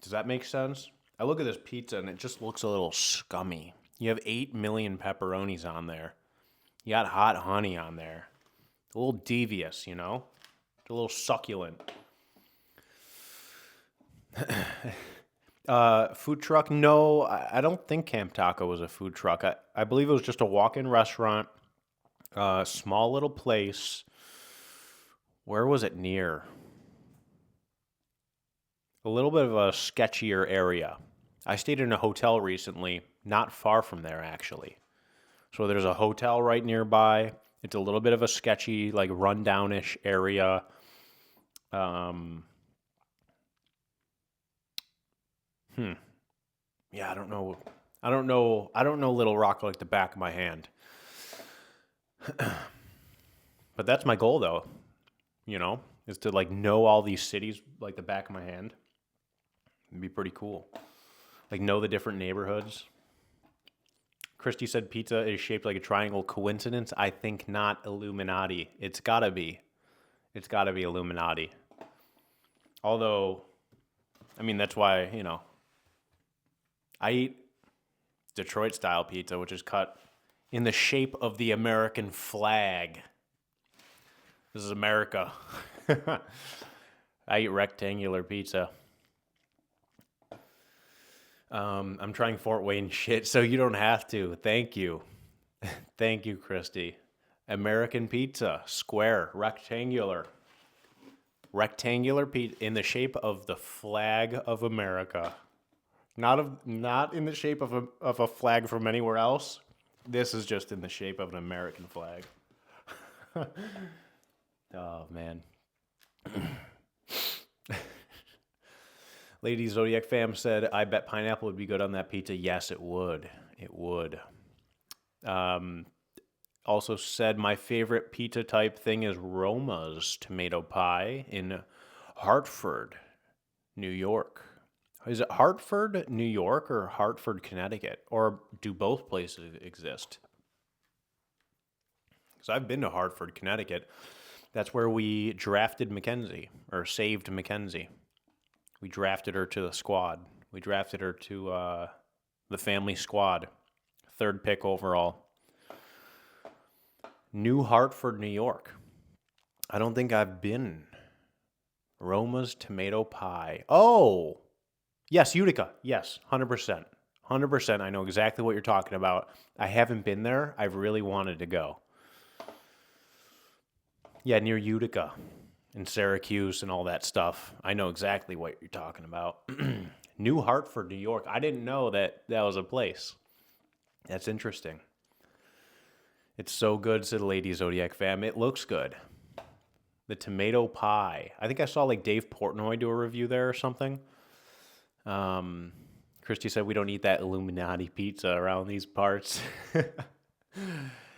Does that make sense? I look at this pizza and it just looks a little scummy. You have 8 million pepperonis on there. You got hot honey on there. A little devious, you know? It's a little succulent. Food truck? No, I don't think Camp Taco was a food truck. I believe it was just a walk-in restaurant, small little place. Where was it near? A little bit of a sketchier area. I stayed in a hotel recently, not far from there actually. So there's a hotel right nearby. It's a little bit of a sketchy, like rundownish area. Yeah, I don't know. I don't know Little Rock like the back of my hand. But that's my goal though, is to like know all these cities like the back of my hand. It'd be pretty cool. Like know the different neighborhoods. Christy said pizza is shaped like a triangle. Coincidence? I think not. Illuminati. It's gotta be. It's gotta be Illuminati. Although, I mean, that's why, I eat Detroit style pizza, which is cut in the shape of the American flag. This is America. I eat rectangular pizza. I'm trying Fort Wayne shit, so you don't have to. Thank you. Thank you, Christy. American pizza, square, rectangular. Rectangular pizza in the shape of the flag of America. Not in the shape of a flag from anywhere else. This is just in the shape of an American flag. Oh, man. Lady Zodiac fam said, "I bet pineapple would be good on that pizza." Yes, it would. It would. Also said, "My favorite pizza type thing is Roma's tomato pie in Hartford, New York." Is it Hartford, New York, or Hartford, Connecticut? Or do both places exist? Because I've been to Hartford, Connecticut. That's where we drafted Mackenzie, or saved Mackenzie. We drafted her to the squad. We drafted her to the family squad. 3rd pick overall. New Hartford, New York. I don't think I've been. Roma's tomato pie. Oh! Yes, Utica. Yes, 100%. 100%. I know exactly what you're talking about. I haven't been there. I've really wanted to go. Yeah, near Utica and Syracuse and all that stuff. I know exactly what you're talking about. New Hartford, New York. I didn't know that that was a place. That's interesting. It's so good, said Lady Zodiac fam. It looks good. The tomato pie. I think I saw like Dave Portnoy do a review there or something. Christy said we don't eat that Illuminati pizza around these parts.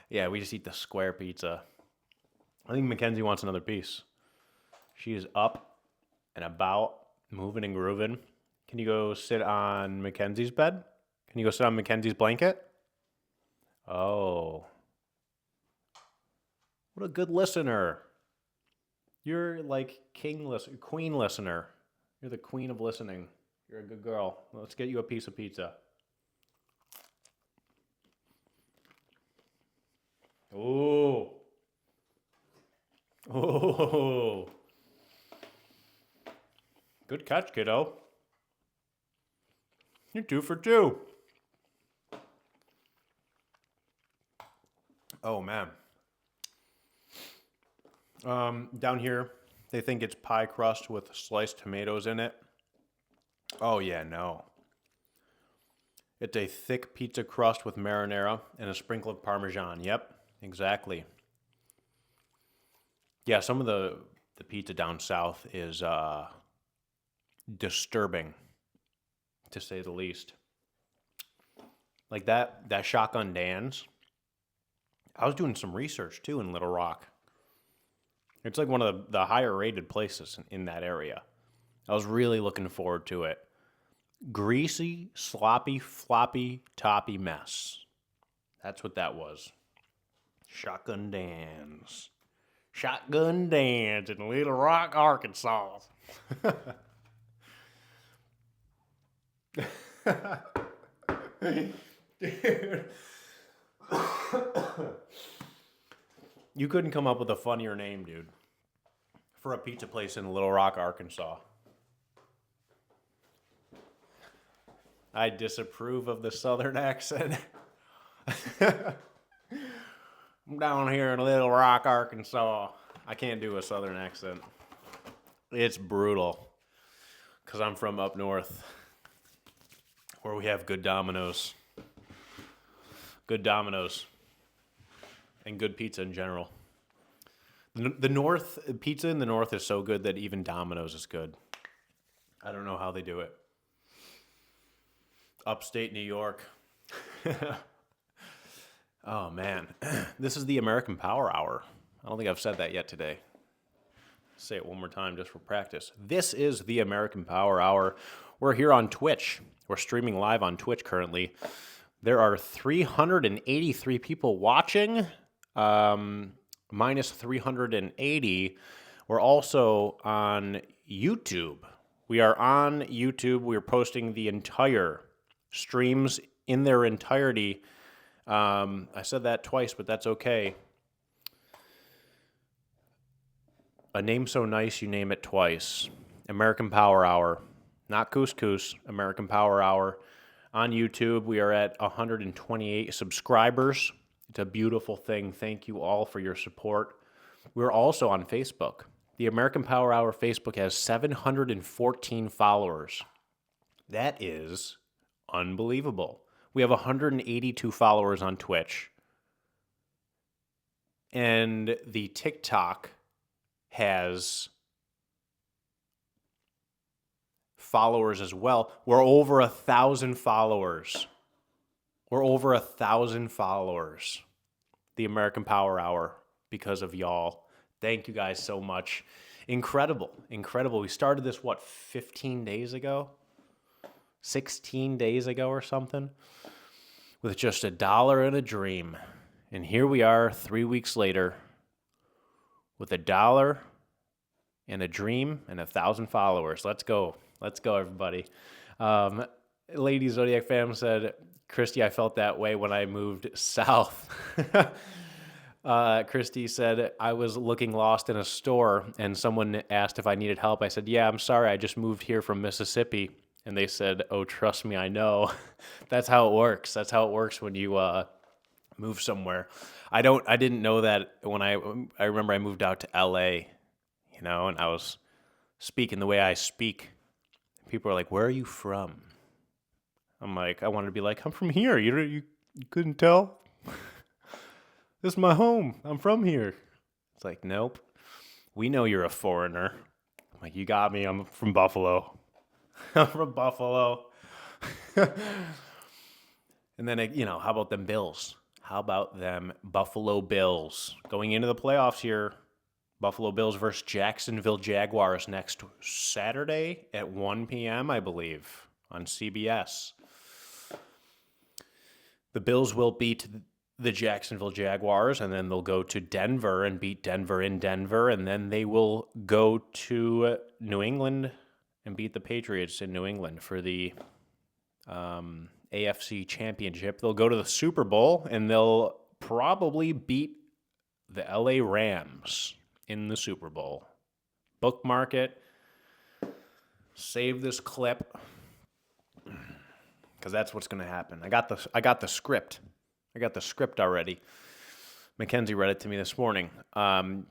Yeah, we just eat the square pizza. I think Mackenzie wants another piece. She is up and about, moving and grooving. Can you go sit on Mackenzie's bed? Can you go sit on Mackenzie's blanket? Oh. What a good listener. You're like queen listener. You're the queen of listening. You're a good girl. Let's get you a piece of pizza. Oh. Oh. Good catch, kiddo. You're 2 for 2. Oh, man. Down here, they think it's pie crust with sliced tomatoes in it. Oh, yeah, no. It's a thick pizza crust with marinara and a sprinkle of Parmesan. Yep, exactly. Yeah, some of the pizza down south is disturbing, to say the least. Like that Shotgun Dan's. I was doing some research, too, in Little Rock. It's like one of the higher rated places in that area. I was really looking forward to it. Greasy, sloppy, floppy, toppy mess. That's what that was. Shotgun Dan's. Shotgun Dan's in Little Rock, Arkansas. Dude. You couldn't come up with a funnier name, dude, for a pizza place in Little Rock, Arkansas. I disapprove of the southern accent. I'm down here in Little Rock, Arkansas. I can't do a southern accent. It's brutal. Because I'm from up north, where we have good Domino's. Good Domino's. And good pizza in general. The north, pizza in the north is so good that even Domino's is good. I don't know how they do it. Upstate New York. Oh, man. This is the American Power Hour. I don't think I've said that yet today. Say it one more time just for practice. This is the American Power Hour. We're here on Twitch. We're streaming live on Twitch currently. There are 383 people watching, minus 380. We're also on YouTube. We are on YouTube. We're posting the entire streams in their entirety. I said that twice, but that's okay. A name so nice, you name it twice. American Power Hour. Not couscous, American Power Hour. On YouTube, we are at 128 subscribers. It's a beautiful thing. Thank you all for your support. We're also on Facebook. The American Power Hour Facebook has 714 followers. That is unbelievable. We have 182 followers on Twitch. And the TikTok has followers as well. We're over 1,000 followers. We're over 1,000 followers. The American Power Hour, because of y'all. Thank you guys so much. Incredible. Incredible. We started this, 15 days ago? 16 days ago or something? With just $1 and a dream. And here we are 3 weeks later with $1 and a dream and 1,000 followers. Let's go. Let's go, everybody. Lady Zodiac fam said, Christy, I felt that way when I moved south. Christy said, I was looking lost in a store and someone asked if I needed help. I said, yeah, I'm sorry. I just moved here from Mississippi. And they said, "Oh, trust me, I know." That's how it works. That's how it works when you move somewhere. I didn't know that when I remember I moved out to LA, and I was speaking the way I speak. People are like, "Where are you from?" I'm like, I wanted to be like, "I'm from here. You couldn't tell? This is my home. I'm from here." It's like, "Nope. We know you're a foreigner." I'm like, "You got me. I'm from Buffalo." I'm from Buffalo. And then, how about them Bills? How about them Buffalo Bills? Going into the playoffs here, Buffalo Bills versus Jacksonville Jaguars next Saturday at 1 p.m., I believe, on CBS. The Bills will beat the Jacksonville Jaguars, and then they'll go to Denver and beat Denver in Denver, and then they will go to New England and beat the Patriots in New England for the AFC Championship. They'll go to the Super Bowl, and they'll probably beat the LA Rams in the Super Bowl. Bookmark it. Save this clip, because that's what's going to happen. I got the script. I got the script already. Mackenzie read it to me this morning.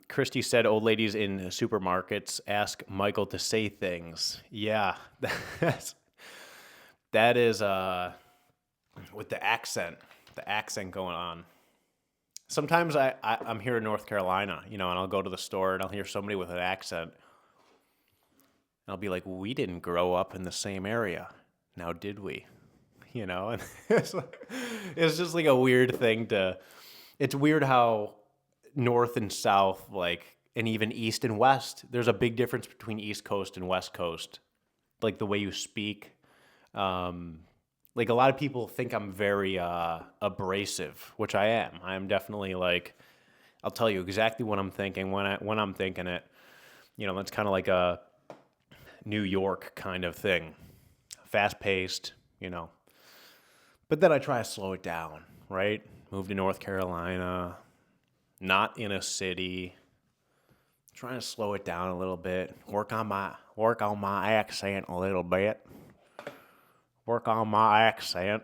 Christy said, "Old ladies in supermarkets ask Michael to say things." Yeah, that is with the accent going on. Sometimes I'm here in North Carolina, and I'll go to the store and I'll hear somebody with an accent. And I'll be like, "We didn't grow up in the same area, now did we?" And it's just like a weird thing to. It's weird how North and South, and even East and West, there's a big difference between East Coast and West Coast, like the way you speak. A lot of people think I'm very abrasive, which I am. I am definitely I'll tell you exactly what I'm thinking when I'm thinking it. That's kind of like a New York kind of thing, fast paced. But then I try to slow it down, right? Moved to North Carolina, not in a city. Trying to slow it down a little bit. Work on my accent a little bit. Work on my accent.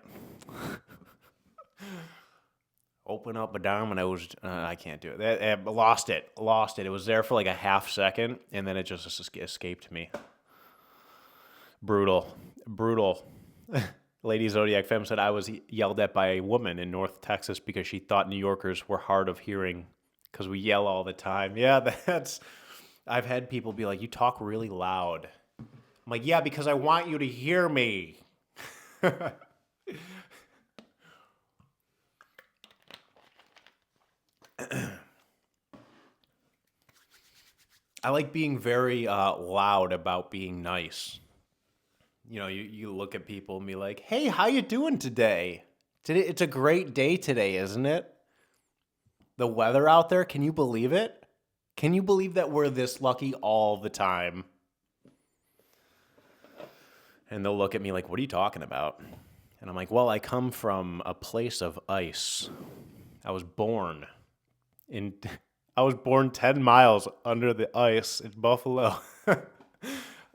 Open up a Domino's. I can't do it. I lost it. It was there for like a half second, and then it just escaped me. Brutal. Lady Zodiac Femme said, "I was yelled at by a woman in North Texas because she thought New Yorkers were hard of hearing because we yell all the time." Yeah, I've had people be like, "You talk really loud." I'm like, "Yeah, because I want you to hear me." I like being very loud about being nice. You look at people and be like, "Hey, how you doing today? It's a great day today, isn't it? The weather out there, can you believe it? Can you believe that we're this lucky all the time?" And they'll look at me like, "What are you talking about?" And I'm like, "Well, I come from a place of ice. I was born 10 miles under the ice in Buffalo."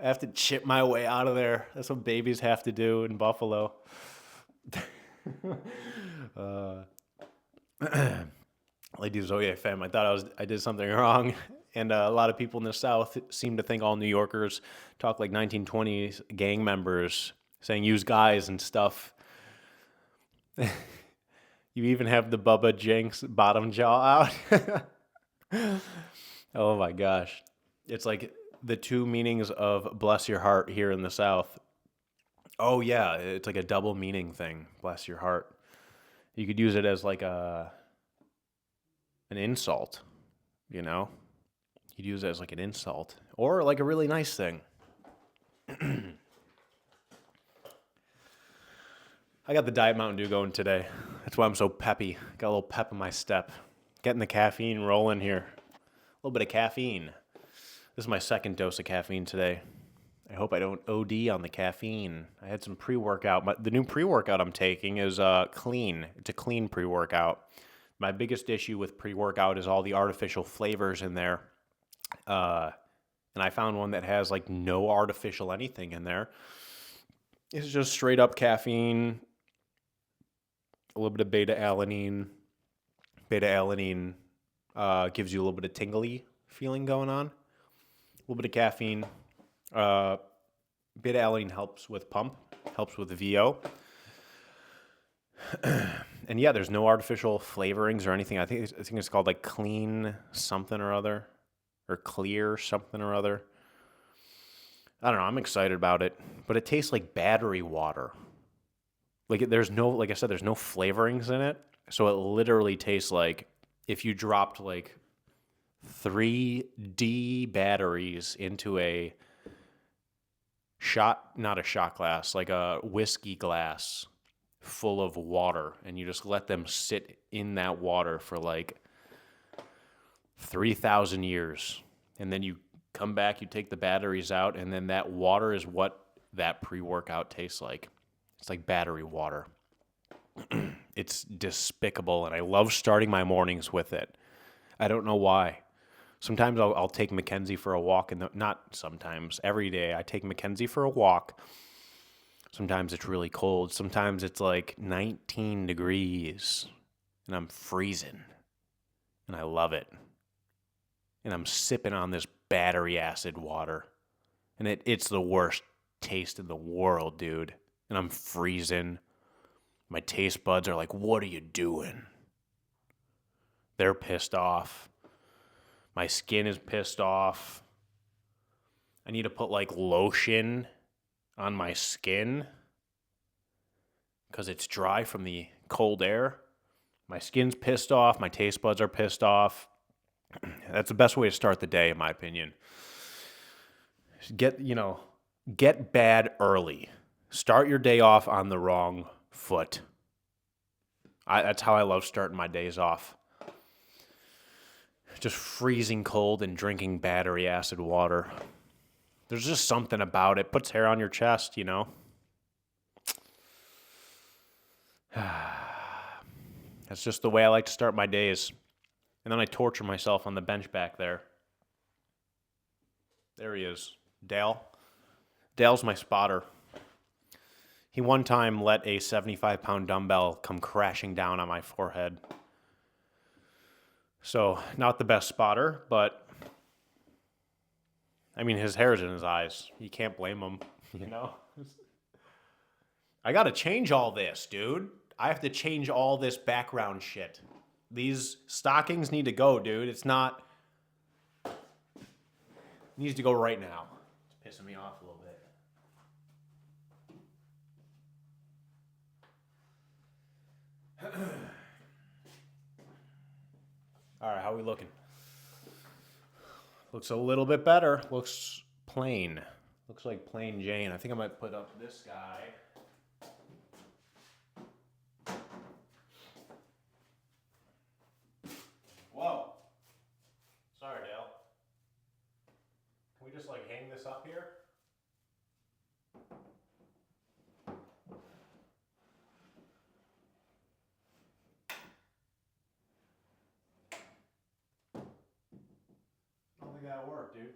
I have to chip my way out of there. That's what babies have to do in Buffalo. Lady Zoe fam, I thought I did something wrong. And a lot of people in the South seem to think all New Yorkers talk like 1920s gang members, saying "use guys" and stuff. You even have the Bubba Jenks bottom jaw out. Oh my gosh. It's like the two meanings of "bless your heart" here in the South. Oh yeah, it's like a double meaning thing. Bless your heart. You could use it as like an insult, You'd use it as like an insult or like a really nice thing. I got the Diet Mountain Dew going today. That's why I'm so peppy. Got a little pep in my step. Getting the caffeine rolling here. A little bit of caffeine. This is my second dose of caffeine today. I hope I don't OD on the caffeine. I had some pre-workout. The new pre-workout I'm taking is clean. It's a clean pre-workout. My biggest issue with pre-workout is all the artificial flavors in there. And I found one that has like no artificial anything in there. It's just straight up caffeine, a little bit of beta alanine. Beta alanine gives you a little bit of tingly feeling going on. A little bit of caffeine. Beta alanine helps with pump, helps with VO. And yeah, there's no artificial flavorings or anything. I think it's called like clean something or other, or clear something or other. I don't know. I'm excited about it, but it tastes like battery water. Like like I said, there's no flavorings in it. So it literally tastes like if you dropped like 3D batteries into not a shot glass, like a whiskey glass full of water, and you just let them sit in that water for like 3,000 years. And then you come back, you take the batteries out, and then that water is what that pre-workout tastes like. It's like battery water. It's despicable, and I love starting my mornings with it. I don't know why. Sometimes I'll take Mackenzie for a walk, not sometimes, every day I take Mackenzie for a walk. Sometimes it's really cold. Sometimes it's like 19 degrees, and I'm freezing, and I love it. And I'm sipping on this battery acid water, and it's the worst taste in the world, dude. And I'm freezing. My taste buds are like, what are you doing? They're pissed off. My skin is pissed off. I need to put like lotion on my skin because it's dry from the cold air. My skin's pissed off. My taste buds are pissed off. That's the best way to start the day, in my opinion. Get bad early. Start your day off on the wrong foot. That's how I love starting my days off. Just freezing cold and drinking battery acid water. There's just something about it. Puts hair on your chest, you know? That's just the way I like to start my days. And then I torture myself on the bench back there. There he is. Dale. Dale's my spotter. He one time let a 75-pound dumbbell come crashing down on my forehead. So, not the best spotter, but I mean, his hair's in his eyes. You can't blame him, you know? I gotta change all this, dude. I have to change all this background shit. These stockings need to go, dude. It needs to go right now. It's pissing me off a little bit. All right, how are we looking? Looks a little bit better. Looks plain. Looks like plain Jane. I think I might put up this guy. Whoa. Sorry, Dale. Can we just like hang this up here? I don't think that'll work, dude.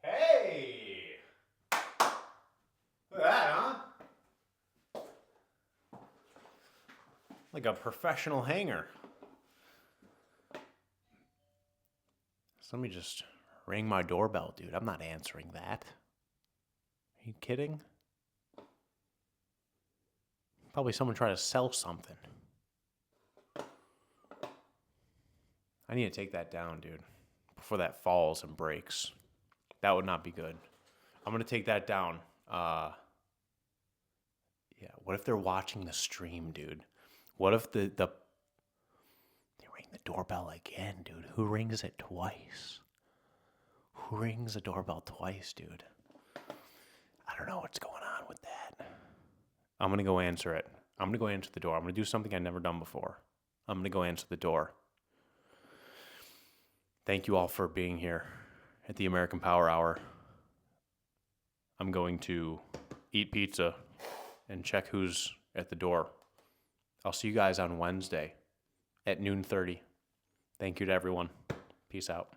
Hey! Look at that, huh? Like a professional hanger. So let me just ring my doorbell, dude. I'm not answering that. Are you kidding? Probably someone trying to sell something. I need to take that down, dude, before that falls and breaks. That would not be good. I'm going to take that down. Yeah, what if they're watching the stream, dude? What if they ring the doorbell again, dude? Who rings it twice? Who rings the doorbell twice, dude? I don't know what's going on with that. I'm going to go answer it. I'm going to go answer the door. I'm going to do something I've never done before. I'm going to go answer the door. Thank you all for being here at the American Power Hour. I'm going to eat pizza and check who's at the door. I'll see you guys on Wednesday at 12:30. Thank you to everyone. Peace out.